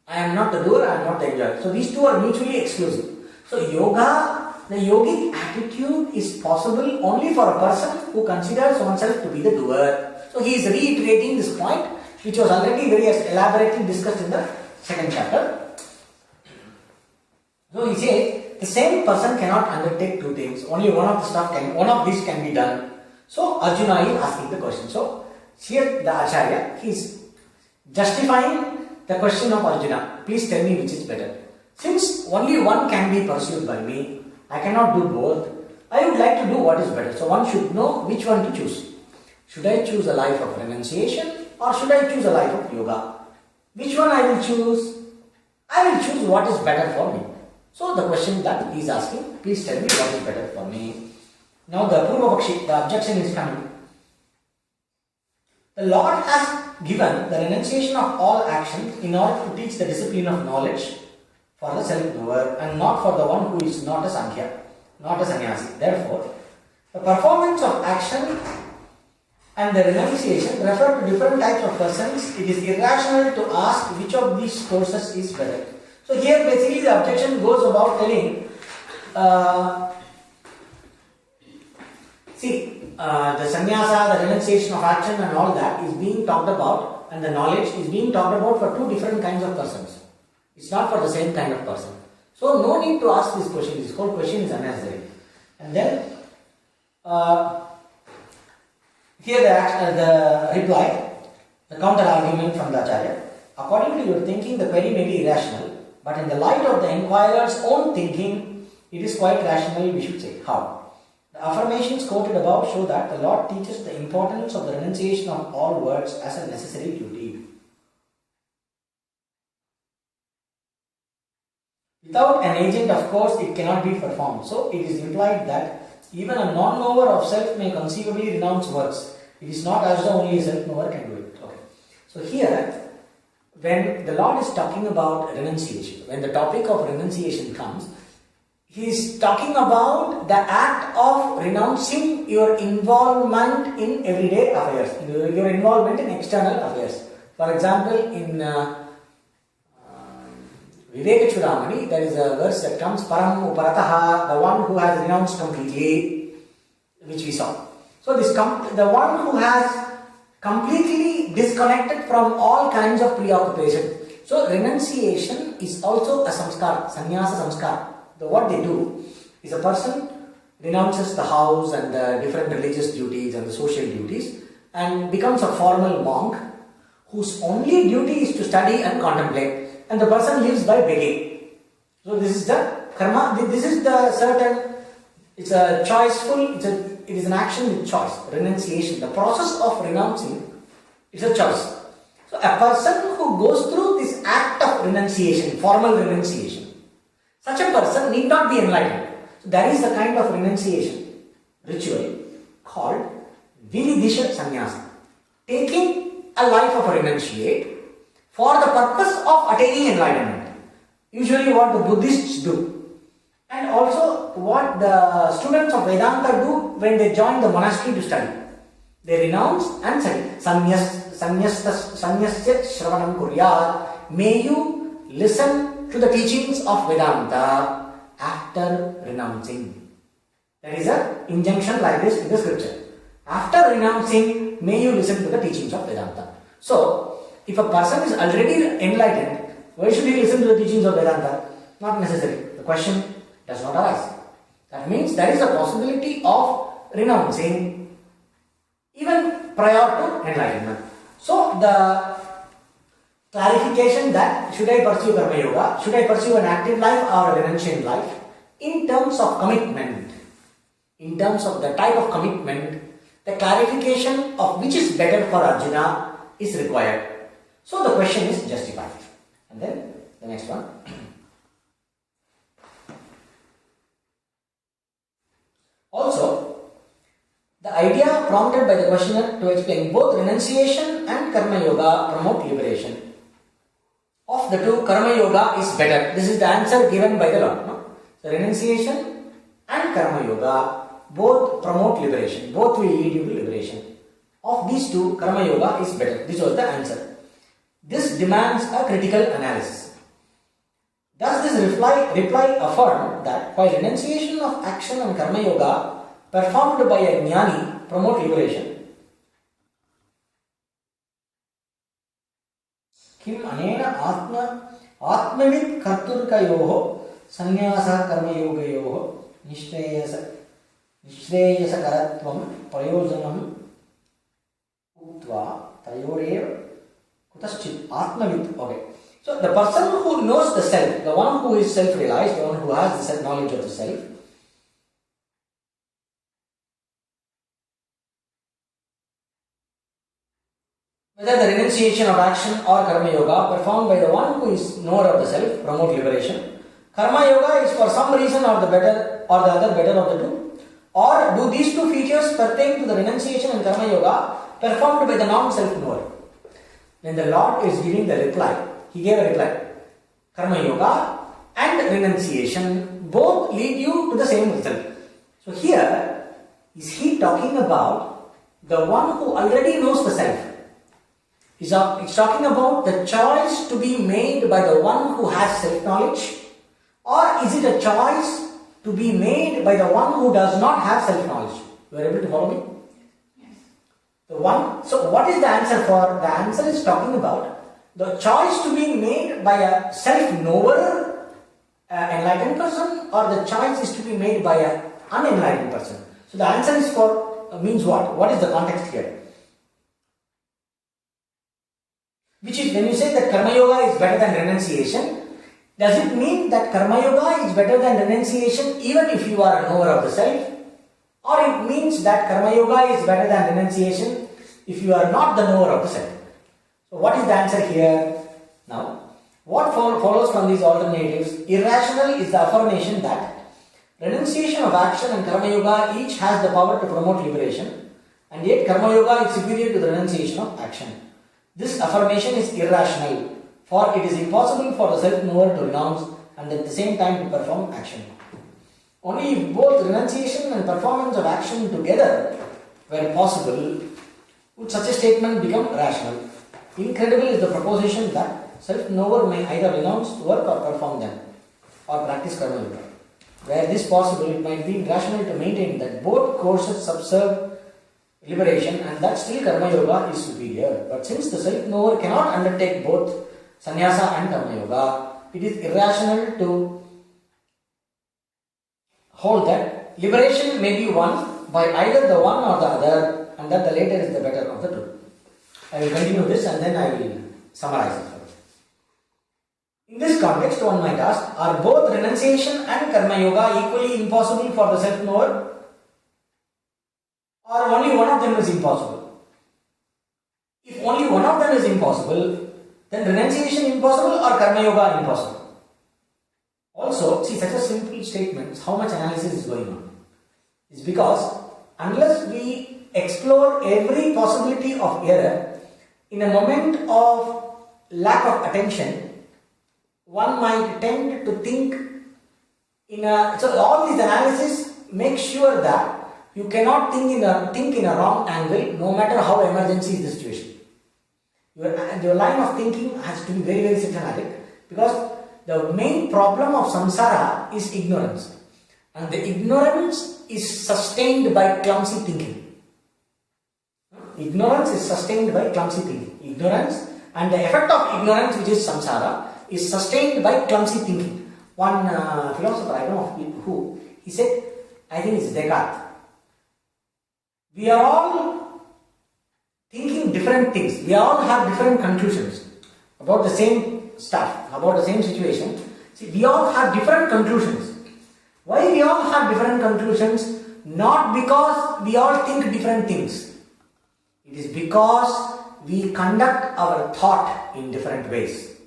Speaker 1: I am not the doer, I am not the enjoyer. So these two are mutually exclusive. So yoga, the yogic attitude is possible only for a person who considers oneself to be the doer. So he is reiterating this point, which was already very elaborately discussed in the second chapter. So he says, the same person cannot undertake two things. Only one of these can be done. So Arjuna is asking the question. So here the Acharya, he is justifying the question of Arjuna. Please tell me which is better. Since only one can be pursued by me, I cannot do both. I would like to do what is better. So one should know which one to choose. Should I choose a life of renunciation or should I choose a life of yoga? Which one I will choose? I will choose what is better for me. So the question that he is asking, please tell me what is better for me. Now the Purva-Pakshi, the objection is coming. The Lord has given the renunciation of all actions in order to teach the discipline of knowledge for the self-doer and not for the one who is not a Sankhya, not a sannyasi. Therefore, the performance of action and the renunciation refer to different types of persons. It is irrational to ask which of these courses is better. So here basically the objection goes about telling, the sannyasa, the renunciation of action and all that is being talked about, and the knowledge is being talked about for two different kinds of persons. It's not for the same kind of person. So no need to ask this question. This whole question is unnecessary. And then here the reply, the counter argument from the Acharya. According to your thinking, the query may be irrational, but in the light of the inquirer's own thinking, it is quite rational, we should say. How? The affirmations quoted above show that the Lord teaches the importance of the renunciation of all words as a necessary duty. Without an agent, of course, it cannot be performed. So it is implied that even a non-knower of self may conceivably renounce words. It is not as though only a self-knower can do it. Okay. So here, when the Lord is talking about renunciation, when the topic of renunciation comes, he is talking about the act of renouncing your involvement in everyday affairs, your involvement in external affairs. For example, in Vedic Dharma, there is a verse that comes, Param Uparataha, the one who has renounced completely, which we saw. So the one who has completely disconnected from all kinds of preoccupation. So renunciation is also a samskar, sannyasa samskar. What they do is a person renounces the house and the different religious duties and the social duties and becomes a formal monk whose only duty is to study and contemplate, and the person lives by begging. So this is the karma, this is the certain, it's a choiceful, it is an action with choice, renunciation. The process of renouncing is a choice. So a person who goes through this act of renunciation, formal renunciation, such a person need not be enlightened. So there is a kind of renunciation ritual called Viridisha Sannyasa, taking a life of a renunciate for the purpose of attaining enlightenment. Usually what the Buddhists do, and also what the students of Vedanta do when they join the monastery to study. They renounce and study. Sanyasya Shravanam Kuryat. May you listen to the teachings of Vedanta after renouncing. There is an injunction like this in the scripture. After renouncing, may you listen to the teachings of Vedanta. So, if a person is already enlightened, why should he listen to the teachings of Vedanta? Not necessary. The question does not arise. That means there is a possibility of renouncing even prior to enlightenment. So, the clarification that should I pursue Karma Yoga, should I pursue an active life or a renunciant life, in terms of commitment, in terms of the type of commitment, the clarification of which is better for Arjuna is required. So the question is justified. And then the next one. Also, the idea prompted by the questioner to explain both renunciation and Karma Yoga promote liberation. Of the two, Karma Yoga is better. This is the answer given by the Lord. No? So renunciation and Karma Yoga both promote liberation. Both will lead you to liberation. Of these two, Karma Yoga is better. This was the answer. This demands a critical analysis. Thus, this reply affirmed that while renunciation of action and Karma Yoga performed by a jnani promote liberation, Kim anena atmavit karturkayoho sannyasa karma yogayoho nishreyasa karatvam prayojanam uktva tayorev kutaschit atmavit. Okay. So the person who knows the self, the one who is self-realized, the one who has the knowledge of the self, whether the renunciation of action or Karma Yoga performed by the one who is knower of the self promote liberation. Karma Yoga is for some reason or the better or the other better of the two. Or do these two features pertain to the renunciation and Karma Yoga performed by the non-self knower? When the Lord is giving the reply, he gave a reply. Karma Yoga and renunciation both lead you to the same result. So here, is he talking about the one who already knows the self? He's talking about the choice to be made by the one who has self-knowledge, or is it a choice to be made by the one who does not have self-knowledge? You are able to follow me? Yes. So what is the answer for? The answer is talking about the choice to be made by a self-knower, enlightened person, or the choice is to be made by an unenlightened person. So the answer is for, means what? What is the context here? Which is, when you say that Karma Yoga is better than renunciation, does it mean that Karma Yoga is better than renunciation even if you are a knower of the self? Or it means that Karma Yoga is better than renunciation if you are not the knower of the self? So what is the answer here? Now, what follows from these alternatives? Irrational is the affirmation that renunciation of action and Karma Yoga each has the power to promote liberation, and yet Karma Yoga is superior to the renunciation of action. This affirmation is irrational, for it is impossible for the self-knower to renounce and at the same time to perform action. Only if both renunciation and performance of action together were possible would such a statement become rational. Incredible is the proposition that self-knower may either renounce work or perform them, or practice karma yoga. Where this possible, it might be rational to maintain that both courses subserve liberation and that still karma yoga is superior. But since the self-knower cannot undertake both sannyasa and karma yoga, it is irrational to hold that liberation may be won by either the one or the other, and that the later is the better of the two. I will continue this and then I will summarize it. In this context, one might ask, are both renunciation and karma yoga equally impossible for the self-knower? Or only one of them is impossible? If only one of them is impossible, then renunciation impossible or karma yoga impossible? Also, see, such a simple statement, how much analysis is going on? It's because unless we explore every possibility of error, in a moment of lack of attention, one might tend to think so all these analysis make sure that you cannot think in a wrong angle, no matter how emergency is the situation. Your line of thinking has to be very, very systematic, because the main problem of samsara is ignorance, and the ignorance is sustained by clumsy thinking. Ignorance is sustained by clumsy thinking. Ignorance and the effect of ignorance, which is samsara, is sustained by clumsy thinking. One philosopher, I don't know who, he said, I think it's Descartes. We are all thinking different things. We all have different conclusions about the same stuff, about the same situation. See, we all have different conclusions. Why we all have different conclusions? Not because we all think different things. It is because we conduct our thought in different ways.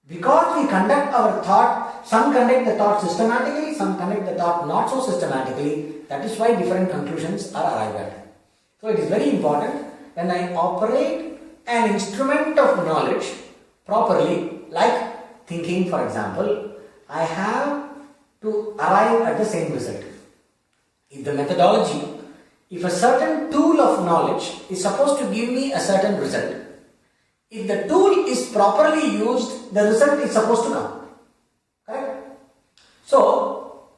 Speaker 1: Because we conduct our thought, some conduct the thought systematically, some conduct the thought not so systematically. That is why different conclusions are arrived at. So it is very important, when I operate an instrument of knowledge properly, like thinking for example, I have to arrive at the same result. If the methodology, if a certain tool of knowledge is supposed to give me a certain result, if the tool is properly used, the result is supposed to come. Correct? So,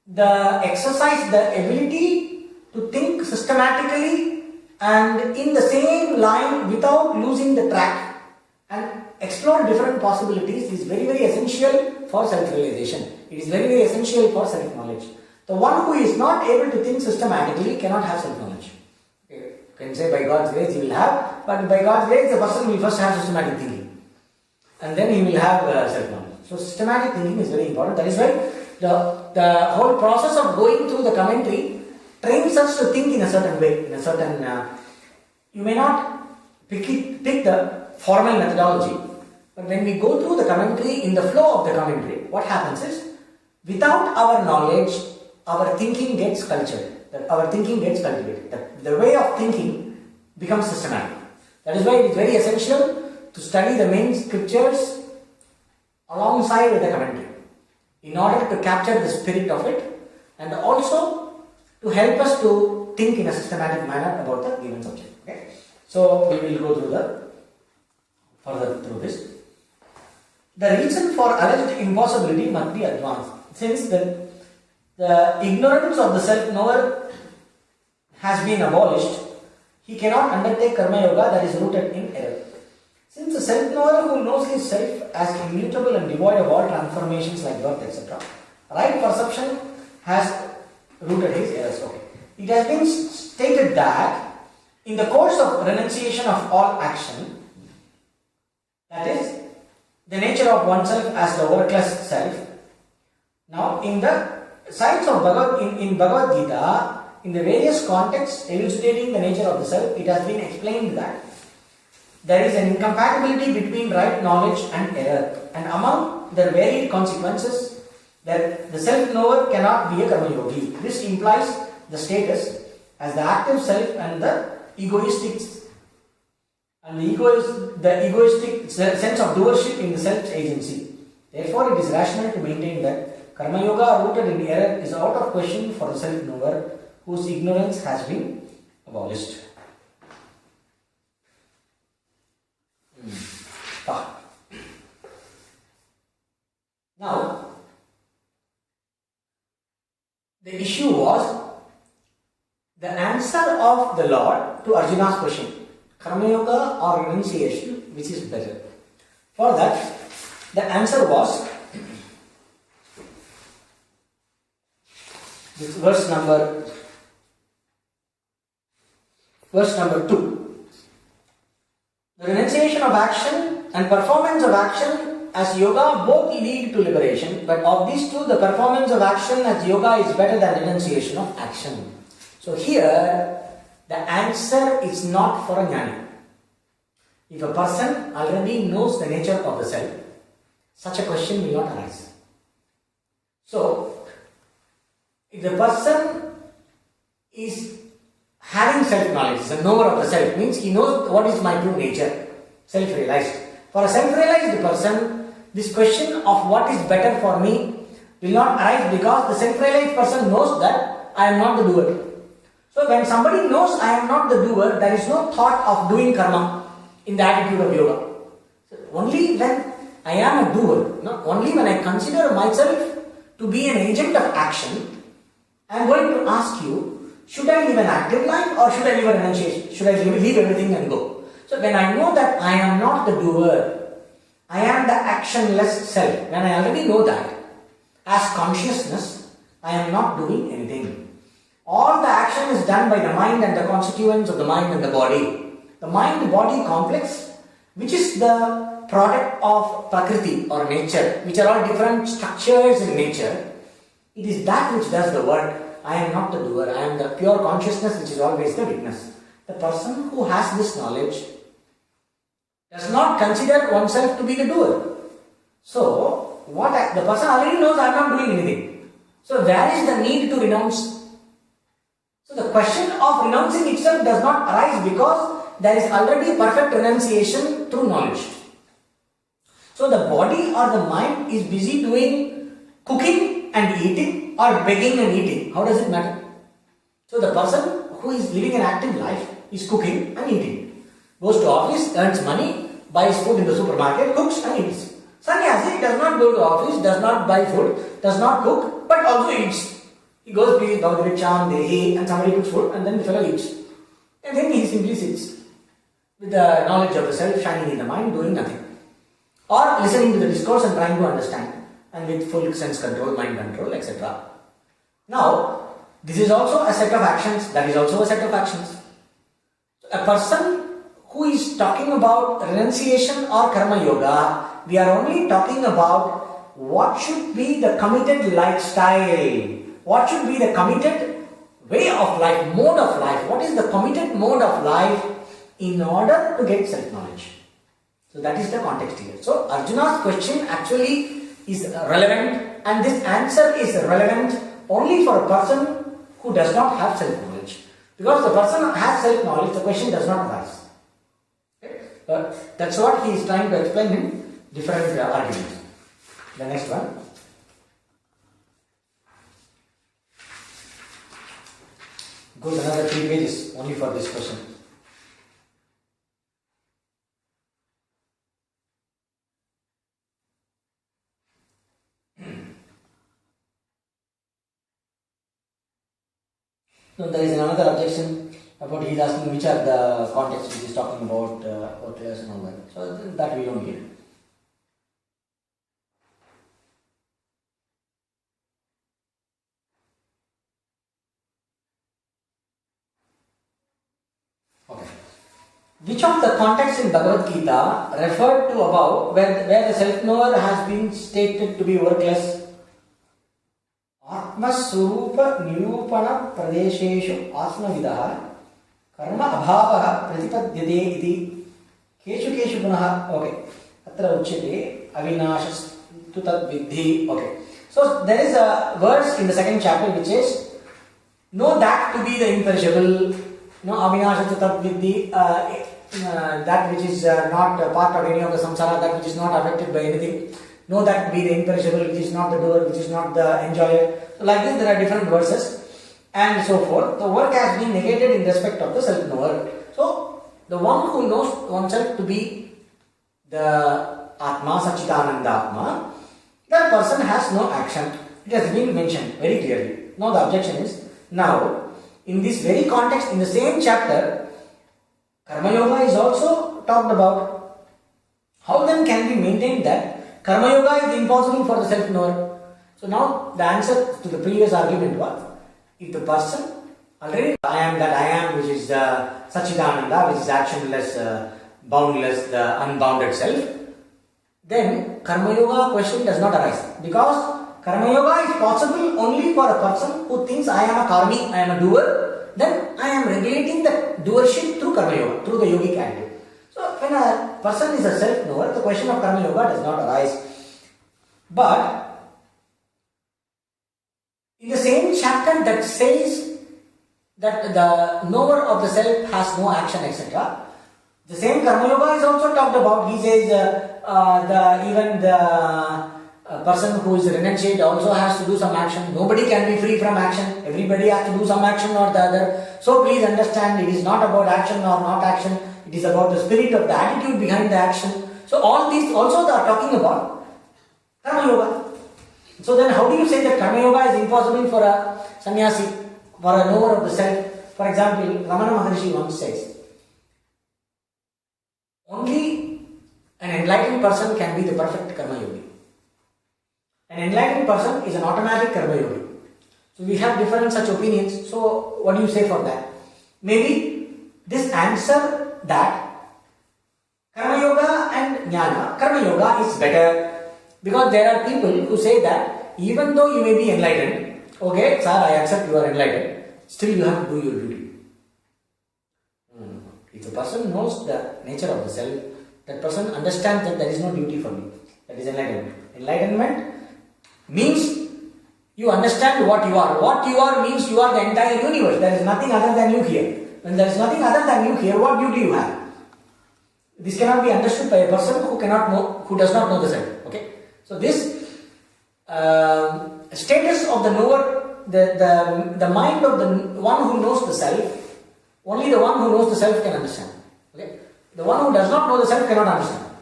Speaker 1: the exercise, the ability to think systematically and in the same line without losing the track and explore different possibilities is very, very essential for self-realization. It is very, very essential for self-knowledge. The one who is not able to think systematically cannot have self-knowledge. You can say by God's grace he will have, but by God's grace the person will first have systematic thinking, and then he will have self-knowledge. So systematic thinking is very important. That is why the whole process of going through the commentary trains us to think in a certain way, in a certain... you may not pick the formal methodology, but when we go through the commentary, in the flow of the commentary, what happens is, without our knowledge, our thinking gets cultured, our thinking gets cultivated. The way of thinking becomes systematic. That is why it is very essential to study the main scriptures alongside with the commentary, in order to capture the spirit of it, and also to help us to think in a systematic manner about the given subject. Okay? So we will go through further through this. The reason for alleged impossibility must be advanced, since the ignorance of the self-knower has been abolished. He cannot undertake karma yoga that is rooted in error. Since the self-knower who knows his self as immutable and devoid of all transformations like birth, etc., right perception has rooted his errors. Okay. It has been stated that in the course of renunciation of all action, that is, the nature of oneself as the workless self. Now, in the sides of in Bhagavad Gita, in the various contexts elucidating the nature of the self, it has been explained that there is an incompatibility between right knowledge and error, and among their varied consequences, that the self-knower cannot be a karma yogi. This implies the status as the active self and the egoistic sense of doership in the self's agency. Therefore, it is rational to maintain that karma yoga rooted in error is out of question for the self-knower whose ignorance has been abolished. was the answer of the Lord to Arjuna's question, Karma Yoga or renunciation, which is better? For that, the answer was, this verse number 2. The renunciation of action and performance of action as yoga both lead to liberation, but of these two, the performance of action as yoga is better than renunciation of action. So here, the answer is not for a jnani. If a person already knows the nature of the self, such a question will not arise. So, if the person is having self-knowledge, is a knower of the self, means he knows what is my true nature, self-realized. For a self-realized person, this question of what is better for me will not arise, because the self-realized person knows that I am not the doer. So when somebody knows I am not the doer, there is no thought of doing karma in the attitude of yoga. So only when I am a doer, only when I consider myself to be an agent of action, I am going to ask you, should I live an active life or should I live a renunciation? Should I leave everything and go? So when I know that I am not the doer, I am the actionless self. When I already know that, as consciousness, I am not doing anything. All the action is done by the mind and the constituents of the mind and the body. The mind-body complex, which is the product of Prakriti or nature, which are all different structures in nature, it is that which does the work. I am not the doer, I am the pure consciousness which is always the witness. The person who has this knowledge does not consider oneself to be the doer. So, the person already knows I am not doing anything. So, where is the need to renounce? So, the question of renouncing itself does not arise because there is already perfect renunciation through knowledge. So, the body or the mind is busy doing cooking and eating or begging and eating. How does it matter? So, the person who is living an active life is cooking and eating. Goes to office, earns money, buys food in the supermarket, cooks and eats. Sannyasi does not go to office, does not buy food, does not cook, but also eats. He goes, please, Bhagavad, Dehi, and somebody cooks food and then the fellow eats. And then he simply sits with the knowledge of the self shining in the mind, doing nothing. Or listening to the discourse and trying to understand, and with full sense control, mind control, etc. Now, this is also a set of actions, that is also a set of actions. A person who is talking about renunciation or karma yoga, we are only talking about what should be the committed lifestyle, what should be the committed way of life, mode of life, what is the committed mode of life in order to get self-knowledge. So that is the context here. So Arjuna's question actually is relevant, and this answer is relevant only for a person who does not have self-knowledge. Because the person has self-knowledge, the question does not arise. Okay? But that's what he is trying to explain in different arguments. The next one. Goes another 3 pages only for this question. No, there is another objection about he is asking which are the contexts which is talking about players and all that. So that we don't need. Okay. Which of the contexts in Bhagavad Gita referred to above where the self-knower has been stated to be workless? Atma-swarupa nirupana pradesheshu asmavidah karma abhavah pratipadyate iti keshu punaha. Okay. Atra uchyate avinashastu tad vidhi. Okay. So there is a verse in the second chapter which says, know that to be the imperishable, avinashastu tad vidhi, that which is not part of any of the samsara, that which is not affected by anything. Know that be the imperishable, which is not the doer, which is not the enjoyer. So like this, there are different verses and so forth. The work has been negated in respect of the self-knower. So the one who knows oneself to be the Atma, Satchitananda Atma, that person has no action. It has been mentioned very clearly. Now the objection is, Now, in this very context, in the same chapter, Karma Yoga is also talked about. How then can we maintain that Karma Yoga is impossible for the self-knower? So now the answer to the previous argument was, if the person already I am that I am, which is Sachidananda, which is actionless, boundless, the unbounded self, then Karma Yoga question does not arise. Because Karma Yoga is possible only for a person who thinks I am a karmi, I am a doer, then I am regulating the doership through Karma Yoga, through the yogic attitude. So when a person is a self-knower, the question of Karma Yoga does not arise. But in the same chapter that says that the knower of the self has no action, etc., the same Karma Yoga is also talked about. He says even the person who is renunciate also has to do some action. Nobody can be free from action. Everybody has to do some action or the other. So please understand, it is not about action or not action. It is about the spirit of the attitude behind the action. So all these also they are talking about Karma Yoga. So then how do you say that Karma Yoga is impossible for a sannyasi, for a knower of the self? For example, Ramana Maharshi once says, only an enlightened person can be the perfect Karma Yogi. An enlightened person is an automatic Karma Yogi. So we have different such opinions. So what do you say for that? Maybe this answer that Karma Yoga and Jnana, Karma Yoga is better, because there are people who say that even though you may be enlightened, okay, sir, I accept you are enlightened, still you have to do your duty. If a person knows the nature of the self, that person understands that there is no duty for me. That is enlightenment. Enlightenment means you understand what you are. What you are means you are the entire universe. There is nothing other than you here. When there is nothing other than you here, what duty you have? This cannot be understood by a person who does not know the self. Okay. So this status of the knower, the mind of the one who knows the self, only the one who knows the self can understand. Okay? The one who does not know the self cannot understand.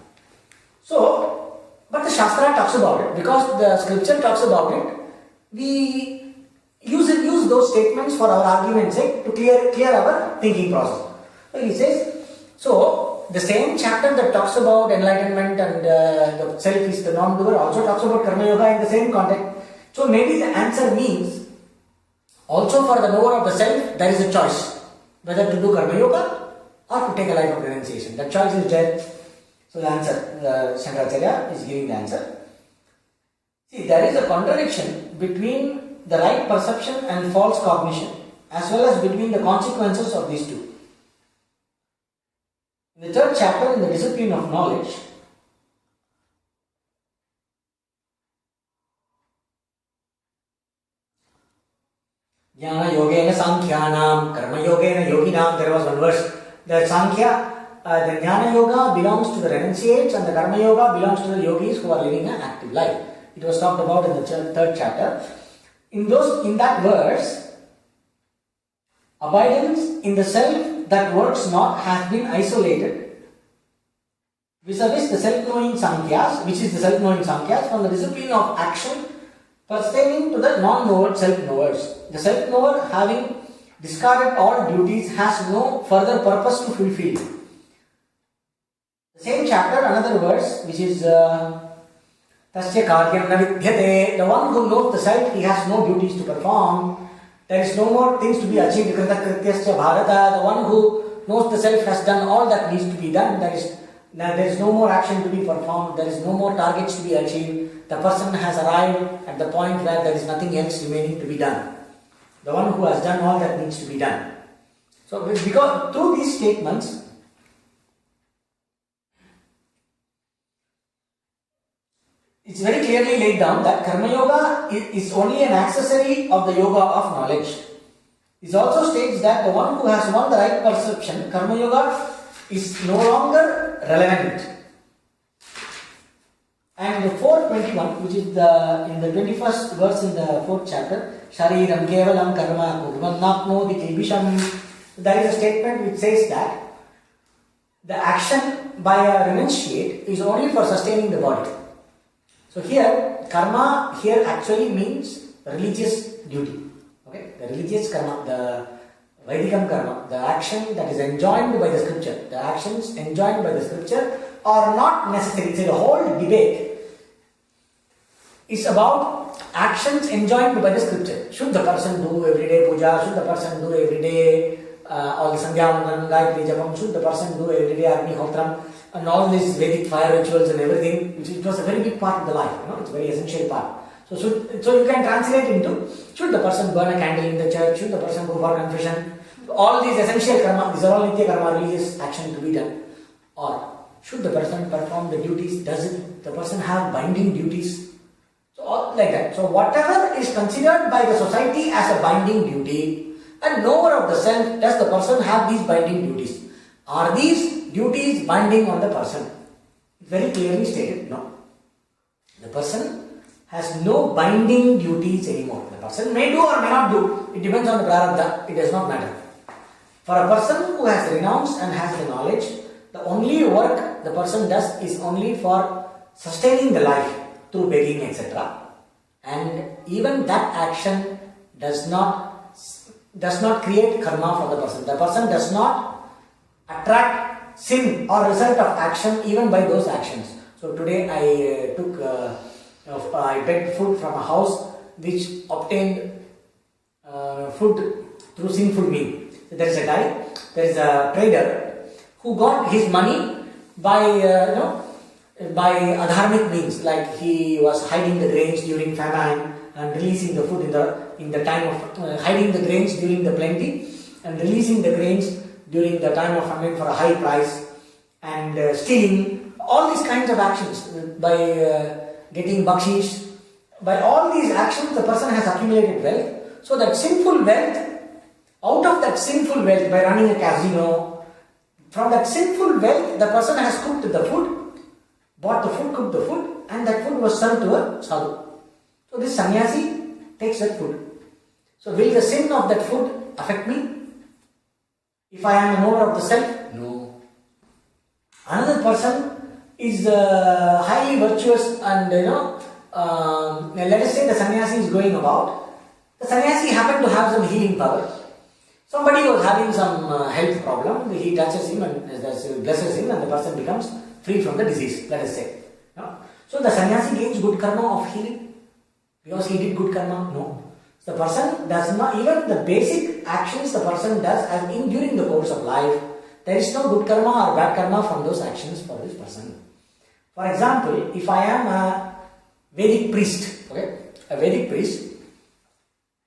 Speaker 1: So, but the Shastra talks about it, because the scripture talks about it. We use those statements for our argument's sake to clear our thinking process. So he says, so the same chapter that talks about enlightenment and the self is the non-doer also talks about Karma Yoga in the same context. So maybe the answer means also for the knower of the self there is a choice whether to do Karma Yoga or to take a life of renunciation. That choice is there. So the answer, Shankaracharya is giving the answer. See, there is a contradiction between the right perception and false cognition, as well as between the consequences of these two. In the third chapter, in the discipline of knowledge, Jnana Yogena Sankhyanam, Karma Yogena Yoginam, there was one verse. The Sankhya, the Jnana Yoga belongs to the renunciates and the Karma Yoga belongs to the yogis who are living an active life. It was talked about in the third chapter. In that verse, abidance in the self that works not has been isolated vis-a-vis the self-knowing Sankhyas, which is the self-knowing Sankhya's, from the discipline of action pertaining to the non-knower self-knowers. The self-knower, having discarded all duties, has no further purpose to fulfill. The same chapter, another verse, which is Tasya karyam na vidyate. The one who knows the self, he has no duties to perform. There is no more things to be achieved. Kritakrityasya bharata. The one who knows the self has done all that needs to be done. There is no more action to be performed. There is no more targets to be achieved. The person has arrived at the point where there is nothing else remaining to be done. The one who has done all that needs to be done. So, because through these statements, it's very clearly laid down that Karma Yoga is only an accessory of the Yoga of knowledge. It also states that the one who has won the right perception, Karma Yoga, is no longer relevant. And the 421, which is in the 21st verse in the 4th chapter, Shariram Kevalam Karma Kurvannapnoti Kilbisham, there is a statement which says that the action by a renunciate is only for sustaining the body. So here, karma here actually means religious duty. Okay? The religious karma, the Vedikam karma, the action that is enjoined by the scripture, the actions enjoined by the scripture are not necessary. So the whole debate is about actions enjoined by the scripture. Should the person do everyday puja? Should the person do everyday all the Sandhya Vandanam, Gayatri Japam? Should the person do everyday Agnihotram and all these Vedic fire rituals and everything? It was a very big part of the life. It's a very essential part. So you can translate into, should the person burn a candle in the church? Should the person go for confession? All these essential karma, these are all nitya karma, religious action to be done. Or should the person perform the duties? Does the person have binding duties? So all like that. So whatever is considered by the society as a binding duty, and knower of the self, does the person have these binding duties? Are these duties binding on the person? Very clearly stated, no. The person has no binding duties anymore. The person may do or may not do. It depends on the prarabdha. It does not matter. For a person who has renounced and has the knowledge, the only work the person does is only for sustaining the life through begging, etc. And even that action does not create karma for the person. The person does not attract sin or result of action even by those actions. So today I begged food from a house which obtained food through sinful means. There is a guy, there is a trader who got his money by adharmic means, like he was hiding the grains during famine and releasing the food in the time of hiding the grains during the plenty and releasing the grains during the time of famine for a high price, and stealing, all these kinds of actions by getting bakshish. By all these actions the person has accumulated wealth. So that sinful wealth, out of that sinful wealth, by running a casino, from that sinful wealth the person has cooked the food, bought the food, cooked the food, and that food was served to a sadhu. So this sannyasi takes that food. So will the sin of that food affect me? If I am a knower of the self? No. Another person is highly virtuous and let us say the sannyasi is going about. The sannyasi happened to have some healing power. Somebody was having some health problem, he touches him and blesses him and the person becomes free from the disease, let us say. No? So the sannyasi gains good karma of healing because he did good karma? No. The person does not, even the basic actions the person does during the course of life, there is no good karma or bad karma from those actions for this person. For example, if I am a Vedic priest, a Vedic priest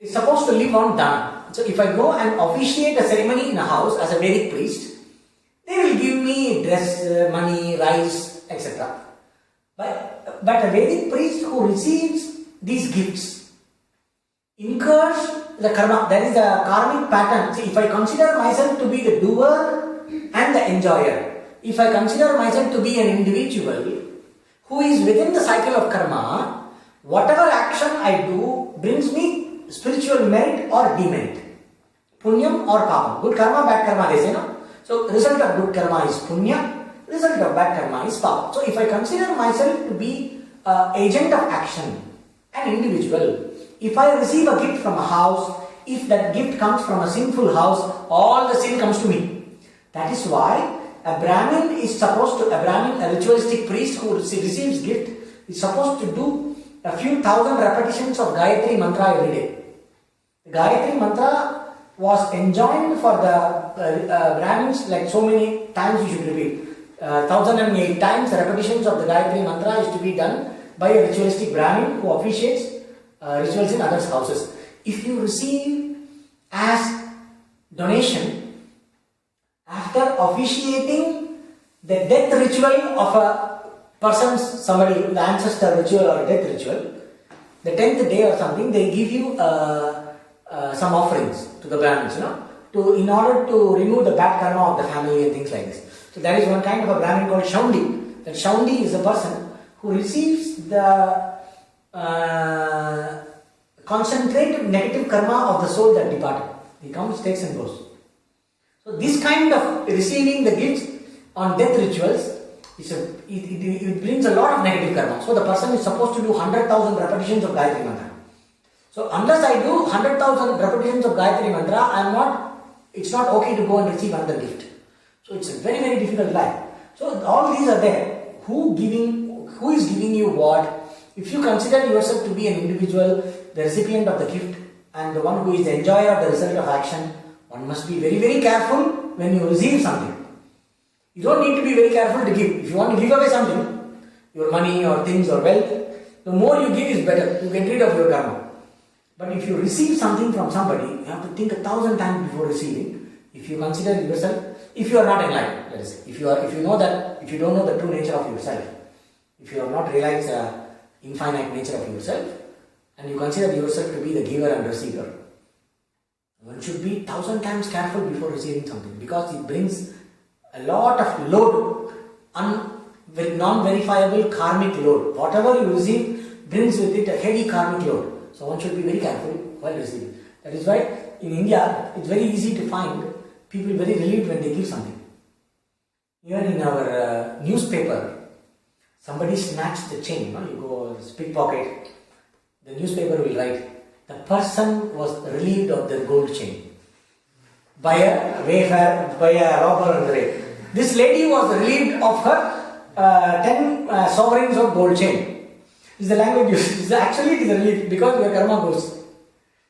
Speaker 1: is supposed to live on dana. So if I go and officiate a ceremony in a house as a Vedic priest, they will give me dress, money, rice, etc. But a Vedic priest who receives these gifts incurs the karma. That is the karmic pattern. See, if I consider myself to be the doer and the enjoyer, if I consider myself to be an individual who is within the cycle of karma, whatever action I do brings me spiritual merit or demerit, punyam or papam. Good karma, bad karma, they say, no? So result of good karma is punya, result of bad karma is papam. So if I consider myself to be an agent of action, an individual, if I receive a gift from a house, if that gift comes from a sinful house, all the sin comes to me. That is why a Brahmin, a ritualistic priest who receives gift is supposed to do a few thousand repetitions of Gayatri mantra every day. The Gayatri mantra was enjoined for the Brahmins, like so many times you should repeat. 1008 times the repetitions of the Gayatri mantra is to be done by a ritualistic Brahmin who officiates rituals in others' houses. If you receive as donation, after officiating the death ritual of a person's, somebody, the ancestor ritual or a death ritual, the 10th day or something, they give you some offerings to the Brahmins, in order to remove the bad karma of the family and things like this. So there is one kind of a Brahmin called Shaundi. That Shaundi is a person who receives the concentrated negative karma of the soul that departed. He comes, takes and goes. So this kind of receiving the gifts on death rituals, it brings a lot of negative karma. So the person is supposed to do 100,000 repetitions of Gayatri Mantra. So unless I do 100,000 repetitions of Gayatri Mantra, it's not okay to go and receive another gift. So it's a very, very difficult life. So all these are there. Who is giving you what? If you consider yourself to be an individual, the recipient of the gift, and the one who is the enjoyer of the result of action, one must be very, very careful when you receive something. You don't need to be very careful to give. If you want to give away something, your money or things or wealth, the more you give is better. You get rid of your karma. But if you receive something from somebody, you have to think 1,000 times before receiving. If you consider yourself, if you are not enlightened, let us say, if you don't know the true nature of yourself, if you have not realized the infinite nature of yourself, and you consider yourself to be the giver and receiver, one should be 1,000 times careful before receiving something, because it brings a lot of load, non-verifiable karmic load. Whatever you receive brings with it a heavy karmic load. So one should be very careful while receiving. That is why in India, it's very easy to find people very relieved when they give something. Even in our newspaper, somebody snatched the chain. You go pickpocket, the newspaper will write, the person was relieved of their gold chain by a robber on the way. This lady was relieved of her 10 sovereigns of gold chain. This is the language used. Actually, it is a relief because your karma goes.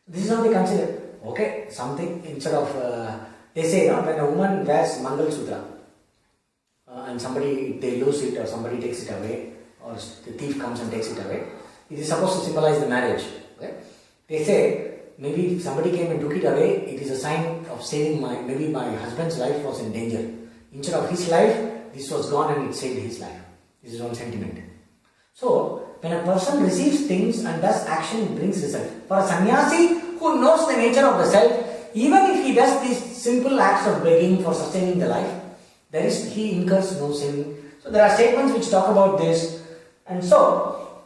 Speaker 1: This is how they consider. Okay, something instead of, they say, when a woman wears Mangal Sutra and they lose it or somebody takes it away, or the thief comes and takes it away, it is supposed to symbolize the marriage. Okay? They say, maybe if somebody came and took it away, it is a sign of saving maybe my husband's life was in danger. Instead of his life, this was gone and it saved his life. This is one sentiment. So, when a person receives things and does action, it brings result. For a sannyasi who knows the nature of the self, even if he does these simple acts of begging for sustaining the life, he incurs no sin. So there are statements which talk about this. And so,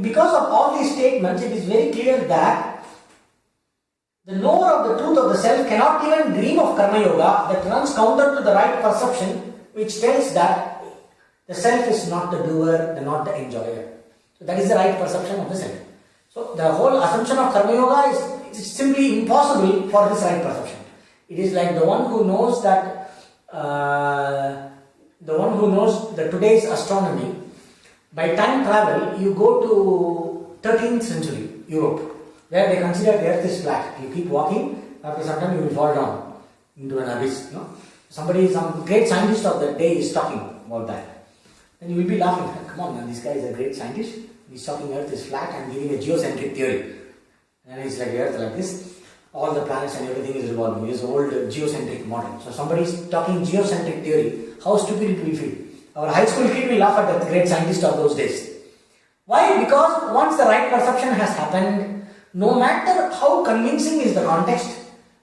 Speaker 1: because of all these statements, it is very clear that the knower of the truth of the self cannot even dream of karma yoga that runs counter to the right perception, which tells that the self is not the doer, not the enjoyer. So that is the right perception of the self. So the whole assumption of karma yoga is simply impossible for this right perception. It is like the one who knows that today's astronomy. By time travel, you go to 13th century Europe, where they consider the earth is flat. You keep walking, after some time you will fall down into an abyss. Some great scientist of the day is talking about that. Then you will be laughing, come on man, this guy is a great scientist. He's talking earth is flat and giving a geocentric theory. And it's like the earth like this, all the planets and everything is revolving. It is old geocentric model. So somebody is talking geocentric theory. How stupid it will feel. Our high school kid will laugh at the great scientist of those days. Why? Because once the right perception has happened, no matter how convincing is the context,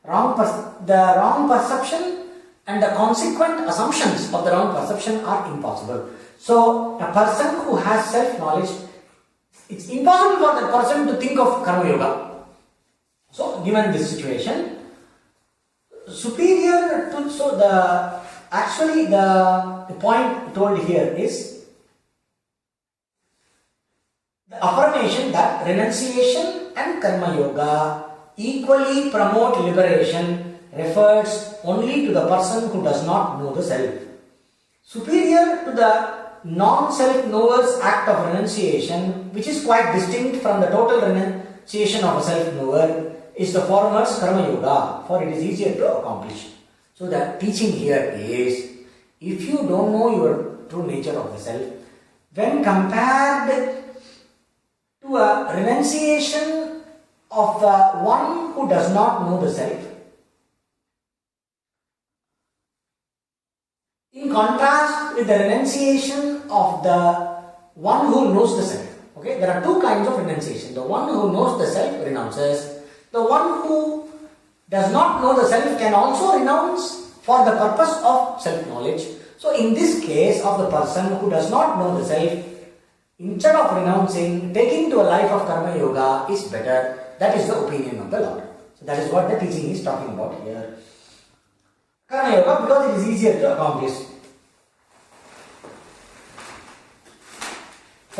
Speaker 1: the wrong perception and the consequent assumptions of the wrong perception are impossible. So, a person who has self-knowledge, it's impossible for that person to think of karma yoga. So, given this situation, the point told here is the affirmation that renunciation and karma yoga equally promote liberation refers only to the person who does not know the self. Superior to the non-self knower's act of renunciation, which is quite distinct from the total renunciation of a self-knower, is the former's karma yoga, for it is easier to accomplish. So the teaching here is, if you don't know your true nature of the self, when compared to a renunciation of the one who does not know the self, in contrast with the renunciation of the one who knows the self. Okay, there are two kinds of renunciation. The one who knows the self renounces. The one who does not know the self can also renounce for the purpose of self-knowledge. So in this case of the person who does not know the self, instead of renouncing, taking to a life of karma yoga is better. That is the opinion of the Lord. So that is what the teaching is talking about here. Karma yoga, because it is easier to accomplish.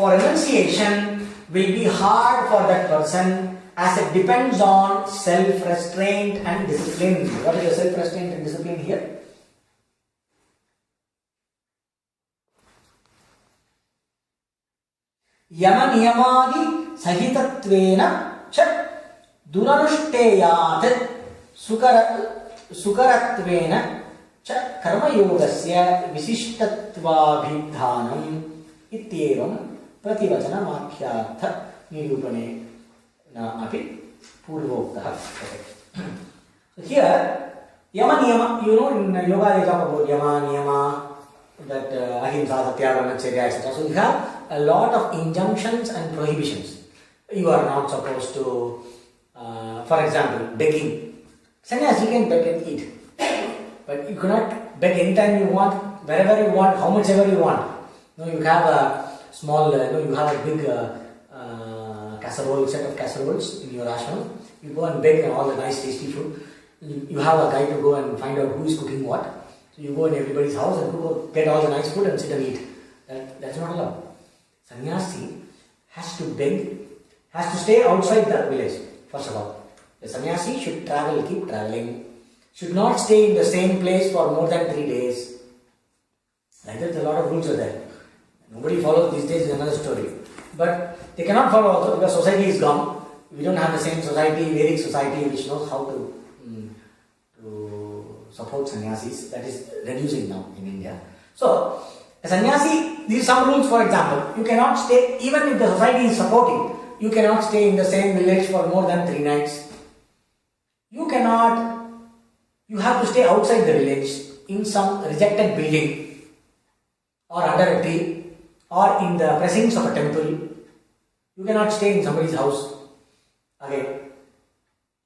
Speaker 1: for renunciation will be hard for that person as it depends on self-restraint and discipline. What is the self-restraint and discipline here? Yama niyamadi sahitattvena cha duranushteyat sukarattvena cha karma yogasya visishtatvabhidhanam ityevam prativachana makhyaartha nirupane na api purvoktah. So here yama niyama, you know, in yoga they talk about yama niyama, that ahimsa satya brahmacharya etc. So you have a lot of injunctions and prohibitions. You are not supposed to, for example, begging. Sannyasi can beg and eat, but you cannot beg anytime you want, wherever you want, how much ever you want. No, you have a small, you have a big casserole, set of casseroles in your ashram. You go and beg all the nice tasty food. You have a guy to go and find out who is cooking what. So you go in everybody's house and go get all the nice food and sit and eat. That's not allowed. Sannyasi has to beg, has to stay outside the village, first of all. The sannyasi should travel, keep traveling, should not stay in the same place for more than 3 days. Like that, a lot of rules are there. Nobody follows these days, is another story. But they cannot follow also because society is gone. We don't have the same society, Vedic society, which knows how to support sannyasis. That is reducing now in India. So, a sannyasi, these are some rules. For example, you cannot stay, even if the society is supporting, you cannot stay in the same village for more than 3 nights. You have to stay outside the village in some rejected building or under a tree or in the precincts of a temple. You cannot stay in somebody's house. Again,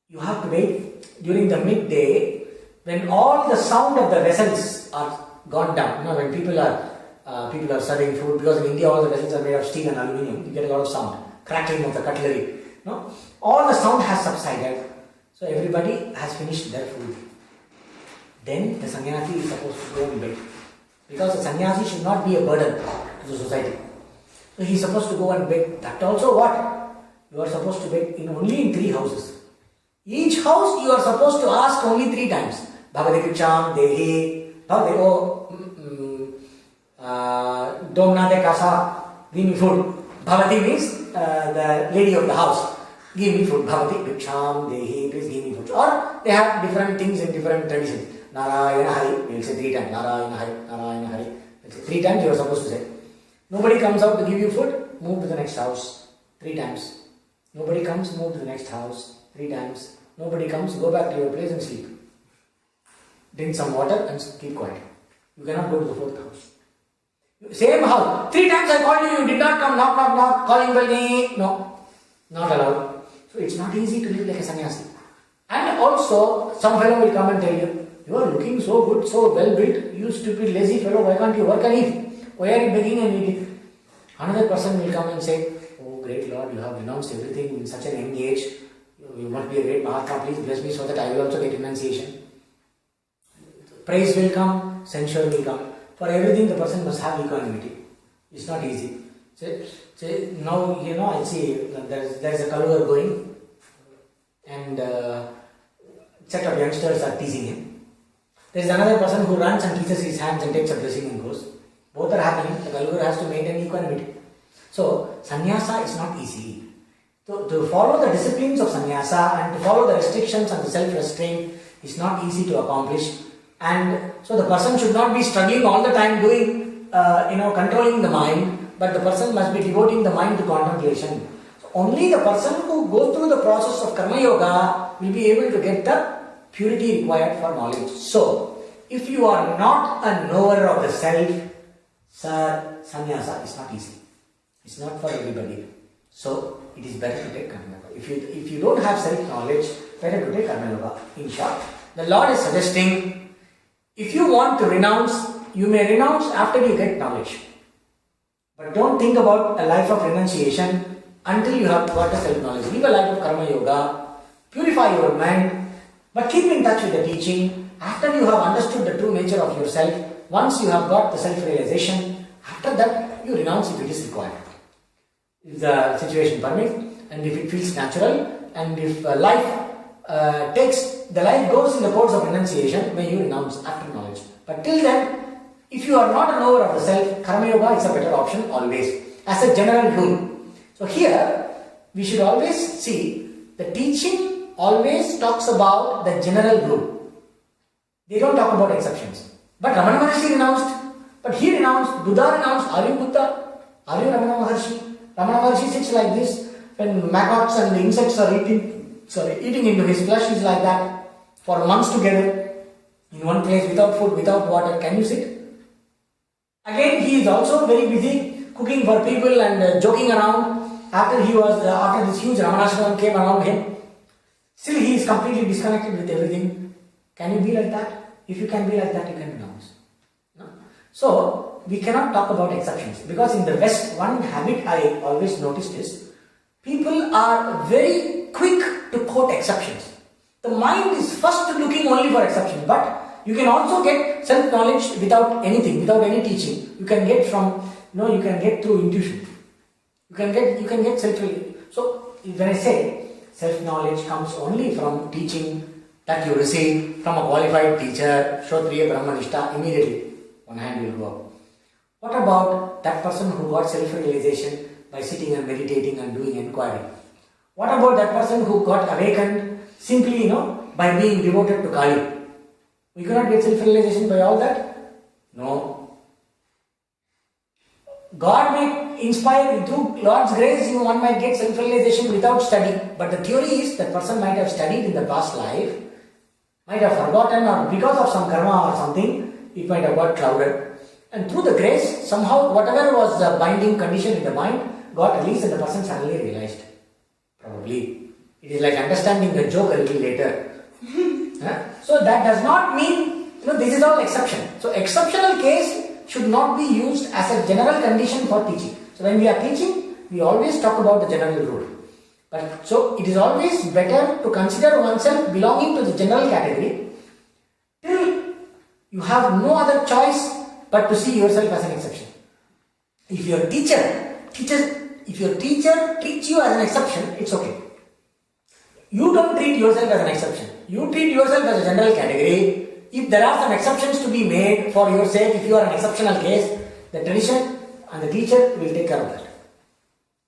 Speaker 1: you have to wait during the midday when all the sound of the vessels are gone down. You know, when people are serving food, because in India all the vessels are made of steel and aluminium, you get a lot of sound, crackling of the cutlery. No? All the sound has subsided. So everybody has finished their food. Then the sannyasi is supposed to go and beg. Because the sannyasi should not be a burden to the society. So he is supposed to go and beg. That also what? You are supposed to beg only in 3 houses. Each house you are supposed to ask only 3 times. Bhagavad Gita, Dehi, Domna de Casa, give me food. Bhavati means the lady of the house. Give me food. Bhavati, Bhiksham, Dehi, please give me food. Or they have different things in different traditions. Narayana Hari, we will say 3 times. Narayana Hari, Narayana Hari. 3 times you are supposed to say. Nobody comes out to give you food, move to the next house. 3 times. Nobody comes, move to the next house. 3 times. Nobody comes, go back to your place and sleep. Drink some water and keep quiet. You cannot go to the 4th house. Same house. 3 times I called you, you did not come, knock, knock, knock, calling bell. No, not allowed. So it's not easy to live like a sannyasi. And also, some fellow will come and tell you, you are looking so good, so well built, you stupid lazy fellow, why can't you work and eat? Why are you begging and eating? Another person will come and say, oh great Lord, you have renounced everything in such an young age. You must be a great Mahatma, please bless me so that I will also get renunciation. Praise will come, censure will come. For everything the person must have equanimity. It's not easy. So now, I see there is a Kaluvar going and set of youngsters are teasing him. There is another person who runs and kisses his hands and takes a blessing and goes. Both are happening. The Kaluvar has to maintain equanimity. So, sannyasa is not easy. To follow the disciplines of sannyasa and to follow the restrictions and the self-restraint is not easy to accomplish. And so the person should not be struggling all the time doing, controlling the mind, but the person must be devoting the mind to contemplation. So only the person who goes through the process of karma yoga will be able to get the purity required for knowledge. So, if you are not a knower of the self, sannyasa is not easy. It's not for everybody. So, it is better to take karma yoga. If you don't have self-knowledge, better to take karma yoga. In short, the Lord is suggesting, if you want to renounce, you may renounce after you get knowledge. But don't think about a life of renunciation until you have got a self-knowledge. Live a life of karma yoga, purify your mind, but keep in touch with the teaching. After you have understood the true nature of yourself, once you have got the self-realization, after that you renounce if it is required. if the situation permits, and if it feels natural, and if life goes in the course of renunciation, may you renounce after knowledge. But till then, if you are not a knower of the self, Karma Yoga is a better option always, as a general rule. So here, we should always see the teaching always talks about the general rule. They don't talk about exceptions. But Ramana Maharshi renounced. But he renounced, Buddha renounced. Are you Buddha? Are you Ramana Maharshi? Ramana Maharshi sits like this. When maggots and the insects are eating into his flesh, he's like that for months together in one place without food, without water. Can you sit? Again, he is also very busy cooking for people and joking around. After this huge Ramanashram came around him, still he is completely disconnected with everything. Can you be like that? If you can be like that, you can renounce. No? So, we cannot talk about exceptions, because in the West, one habit I always noticed is, people are very quick to quote exceptions. The mind is first looking only for exceptions, but you can also get self-knowledge without anything, without any teaching. You can get you can get through intuition. You can get self-knowledge. So, when I say self-knowledge comes only from teaching that you receive from a qualified teacher, Shrotriya Brahmanishta, immediately one hand will go up. What about that person who got self-realization by sitting and meditating and doing inquiry? What about that person who got awakened simply, by being devoted to Kali? We cannot get self-realization by all that? No. God may inspire, through Lord's grace, one might get self-realization without study. But the theory is that person might have studied in the past life, might have forgotten, or because of some karma or something, it might have got clouded. And through the grace, somehow whatever was the binding condition in the mind got released and the person suddenly realized. Probably. It is like understanding the joke a little later. So that does not mean, this is all exception. So exceptional case should not be used as a general condition for teaching. So when we are teaching, we always talk about the general rule. But so it is always better to consider oneself belonging to the general category till you have no other choice but to see yourself as an exception. If your teacher treats you as an exception, it's okay. You don't treat yourself as an exception. You treat yourself as a general category. If there are some exceptions to be made for your sake, if you are an exceptional case, the tradition and the teacher will take care of that.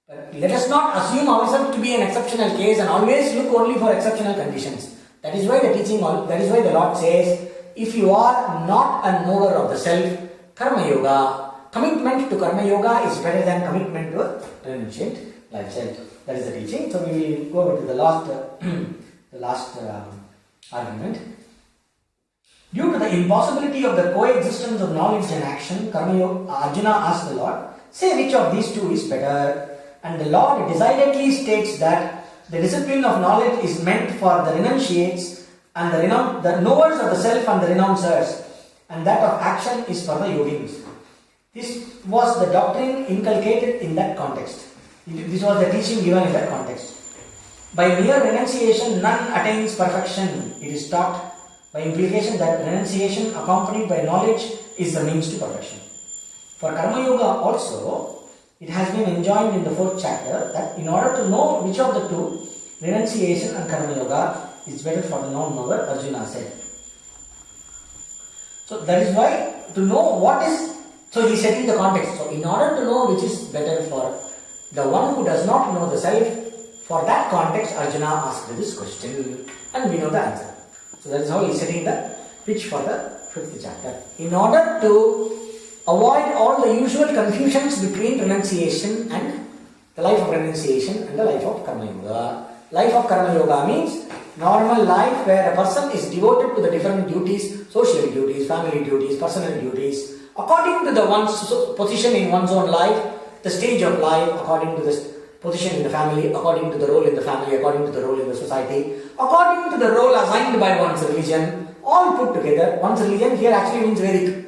Speaker 1: But let us not assume ourselves to be an exceptional case and always look only for exceptional conditions. That is why the Lord says, if you are not a knower of the self, Karma Yoga, commitment to Karma Yoga is better than commitment to a renunciant lifestyle. That is the teaching. So we will go over to the last argument. Due to the impossibility of the coexistence of knowledge and action, Karma Yoga, Arjuna asked the Lord, say which of these two is better? And the Lord decidedly states that the discipline of knowledge is meant for the renunciates and the knowers of the self and the renouncers, and that of action is for the yogins. This was the doctrine inculcated in that context. This was the teaching given in that context. By mere renunciation, none attains perfection. It is taught by implication that renunciation accompanied by knowledge is the means to perfection. For Karma Yoga also, it has been enjoined in the 4th chapter that in order to know which of the two, renunciation and Karma Yoga, is better for the non-knower, Arjuna said. So that is why to know what is, so he is setting the context. So in order to know which is better for the one who does not know the self, for that context Arjuna asked this question and we know the answer. So that is how he is setting the pitch for the 5th chapter. In order to avoid all the usual confusions between renunciation and the life of renunciation and the life of Karma Yoga. Life of Karma Yoga means normal life where a person is devoted to the different duties, social duties, family duties, personal duties, according to the one's position in one's own life, the stage of life, according to the position in the family, according to the role in the family, according to the role in the society, according to the role assigned by one's religion, all put together. One's religion here actually means Vedic.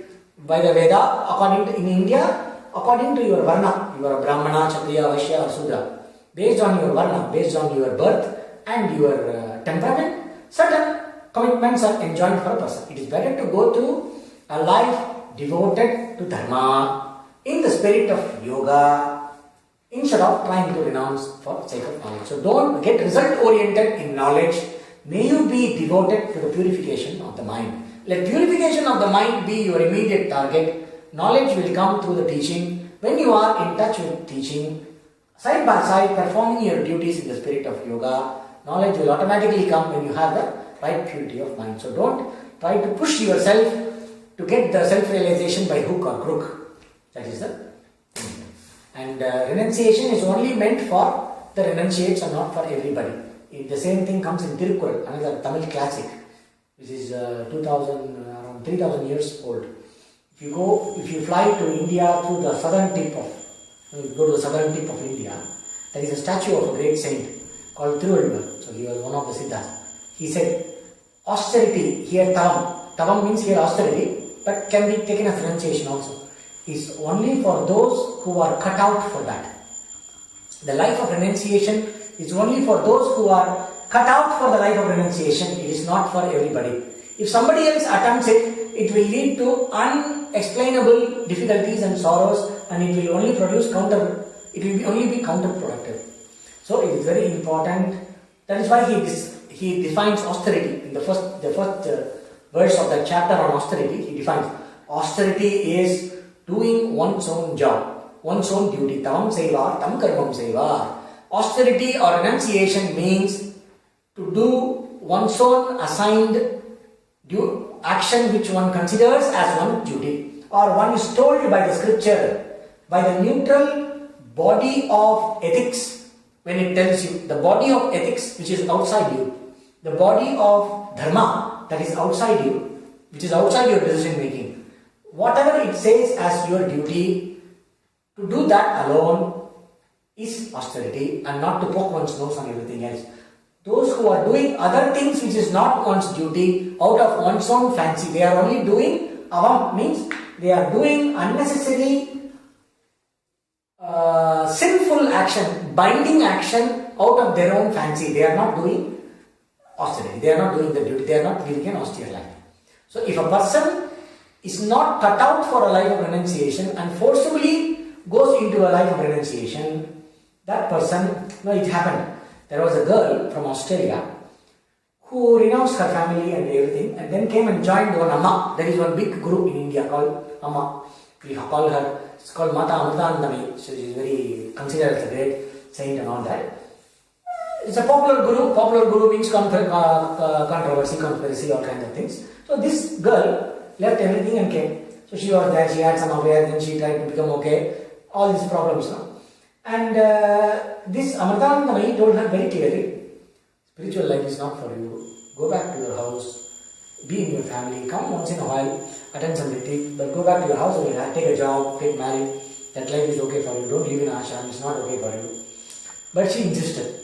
Speaker 1: By the Veda, in India, according to your Varna, you are a Brahmana, Kshatriya, Vaishya or Sudra. Based on your Varna, based on your birth and your temperament, certain commitments are enjoined for a person. It is better to go through a life devoted to Dharma in the spirit of yoga instead of trying to renounce for sake of knowledge. So don't get result oriented in knowledge. May you be devoted to the purification of the mind. Let purification of the mind be your immediate target. Knowledge will come through the teaching. When you are in touch with teaching, side by side performing your duties in the spirit of yoga, knowledge will automatically come when you have the right purity of mind. So don't try to push yourself to get the self-realization by hook or crook. That is the thing. And renunciation is only meant for the renunciates and not for everybody. The same thing comes in Tirukkural, another Tamil classic, which is around 3000 years old. If you fly to India through the southern tip of, you go to the southern tip of India, there is a statue of a great saint called Thiruvalluvar. So he was one of the Siddhas. He said, austerity, here tavam. Tavam means here austerity, but can be taken as renunciation also. Is only for those who are cut out for that. The life of renunciation is only for those who are cut out for the life of renunciation. It is not for everybody. If somebody else attempts it, it will lead to unexplainable difficulties and sorrows, and it will only only be counterproductive. So it is very important. That is why he defines austerity in the first verse of the chapter on austerity. He defines austerity is doing one's own job, one's own duty. Tavam seivar, tam karmam seivar. Austerity or renunciation means to do one's own assigned action which one considers as one duty, or one is told by the scripture, by the neutral body of ethics, when it tells you the body of ethics which is outside you, the body of dharma that is outside you, which is outside your decision making. Whatever it says as your duty, to do that alone is austerity, and not to poke one's nose on everything else. Those who are doing other things which is not one's duty out of one's own fancy, they are only doing avam, means they are doing unnecessary sinful action, binding action out of their own fancy. They are not doing austerity, they are not doing the duty, they are not living an austere life. So if a person is not cut out for a life of renunciation and forcibly goes into a life of renunciation, that person, it happened. There was a girl from Australia who renounced her family and everything, and then came and joined one Amma. There is one big group in India called Amma. We call her, it's called Mata Amritanandami. So she is very considered as a great saint and all that. It's a popular guru. Popular guru means controversy, conspiracy, all kinds of things. So this girl left everything and came. So she was there, she had some awareness, then she tried to become okay. All these problems now. And this Amritanandamayi told her very clearly, spiritual life is not for you. Go back to your house, be in your family, come once in a while, attend some retreat, but go back to your house and take a job, get married. That life is okay for you. Don't live in ashram, it's not okay for you. But she insisted.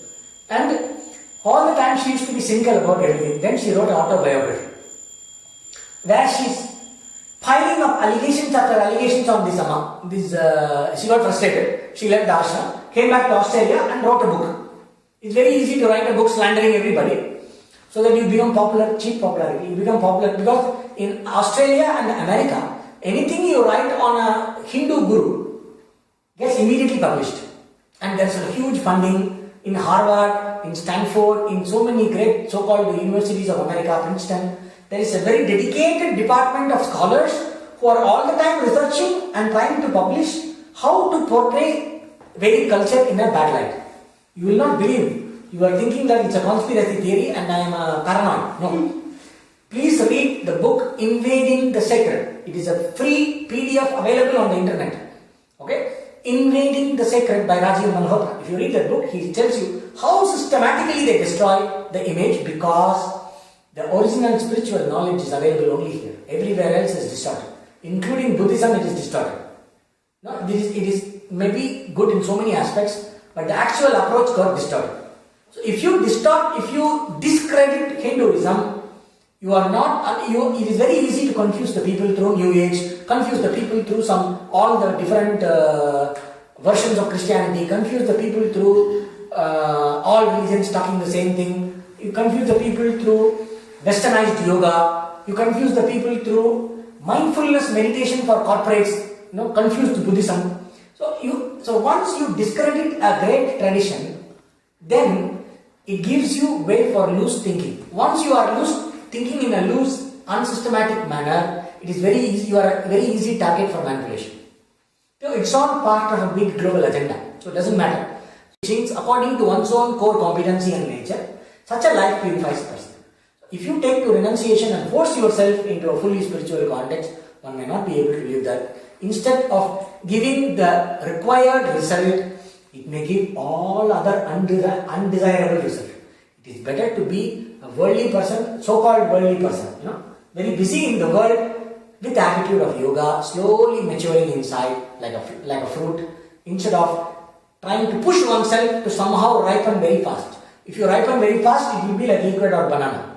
Speaker 1: And all the time she used to be cynical about everything. Then she wrote an autobiography, where she's piling up allegations after allegations on this Amma. She got frustrated. She left the ashram, came back to Australia and wrote a book. It's very easy to write a book slandering everybody, so that you become popular, cheap popularity. You become popular because in Australia and America, anything you write on a Hindu guru gets immediately published. And there's a huge funding in Harvard, in Stanford, in so many great so-called universities of America, Princeton. There is a very dedicated department of scholars who are all the time researching and trying to publish how to portray Vedic culture in a bad light. You will not believe. You are thinking that it's a conspiracy theory and I am a paranoid. No. Please read the book Invading the Sacred. It is a free PDF available on the internet. Okay? Invading the Sacred by Rajiv Malhotra. If you read that book, he tells you how systematically they destroy the image, because the original spiritual knowledge is available only here. Everywhere else is distorted. Including Buddhism, it is distorted. No, it is maybe good in so many aspects, but the actual approach got distorted. So if you discredit Hinduism, it is very easy to confuse the people through New Age, confuse the people through all the different versions of Christianity, confuse the people through all religions talking the same thing, you confuse the people through westernized yoga, you confuse the people through mindfulness meditation for corporates, confused Buddhism. So So once you discredit a great tradition, then it gives you way for loose thinking. Once you are thinking in a loose, unsystematic manner, it is very easy. You are a very easy target for manipulation. So it's all part of a big global agenda. So it doesn't matter. Things according to one's own core competency and nature. Such a life purifies a person. If you take to renunciation and force yourself into a fully spiritual context, one may not be able to live that. Instead of giving the required result, it may give all other undesirable result. It is better to be a worldly person, so-called worldly person, very busy in the world with the attitude of yoga, slowly maturing inside like a fruit, instead of trying to push oneself to somehow ripen very fast. If you ripen very fast, it will be like liquid or banana.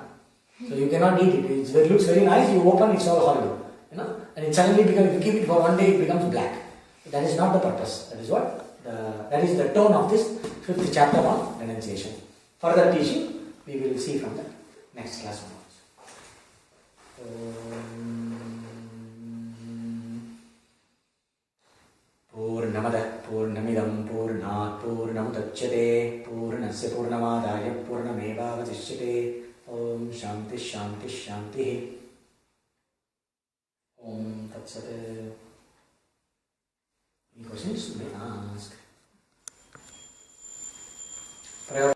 Speaker 1: So you cannot eat it. It looks very nice, you open, it's all horrible. And it suddenly becomes, if you keep it for one day, it becomes black. That is not the purpose. That is what? That is the tone of this 5th chapter on renunciation. Further teaching, we will see from the next class onwards. Purnamada Purnamidam Purnat Purnamudachyate Purnasya Purnamadaya Purnamevavadishyate Om Shanti Shanti Shanti Om Tat Sat. Any questions you may ask?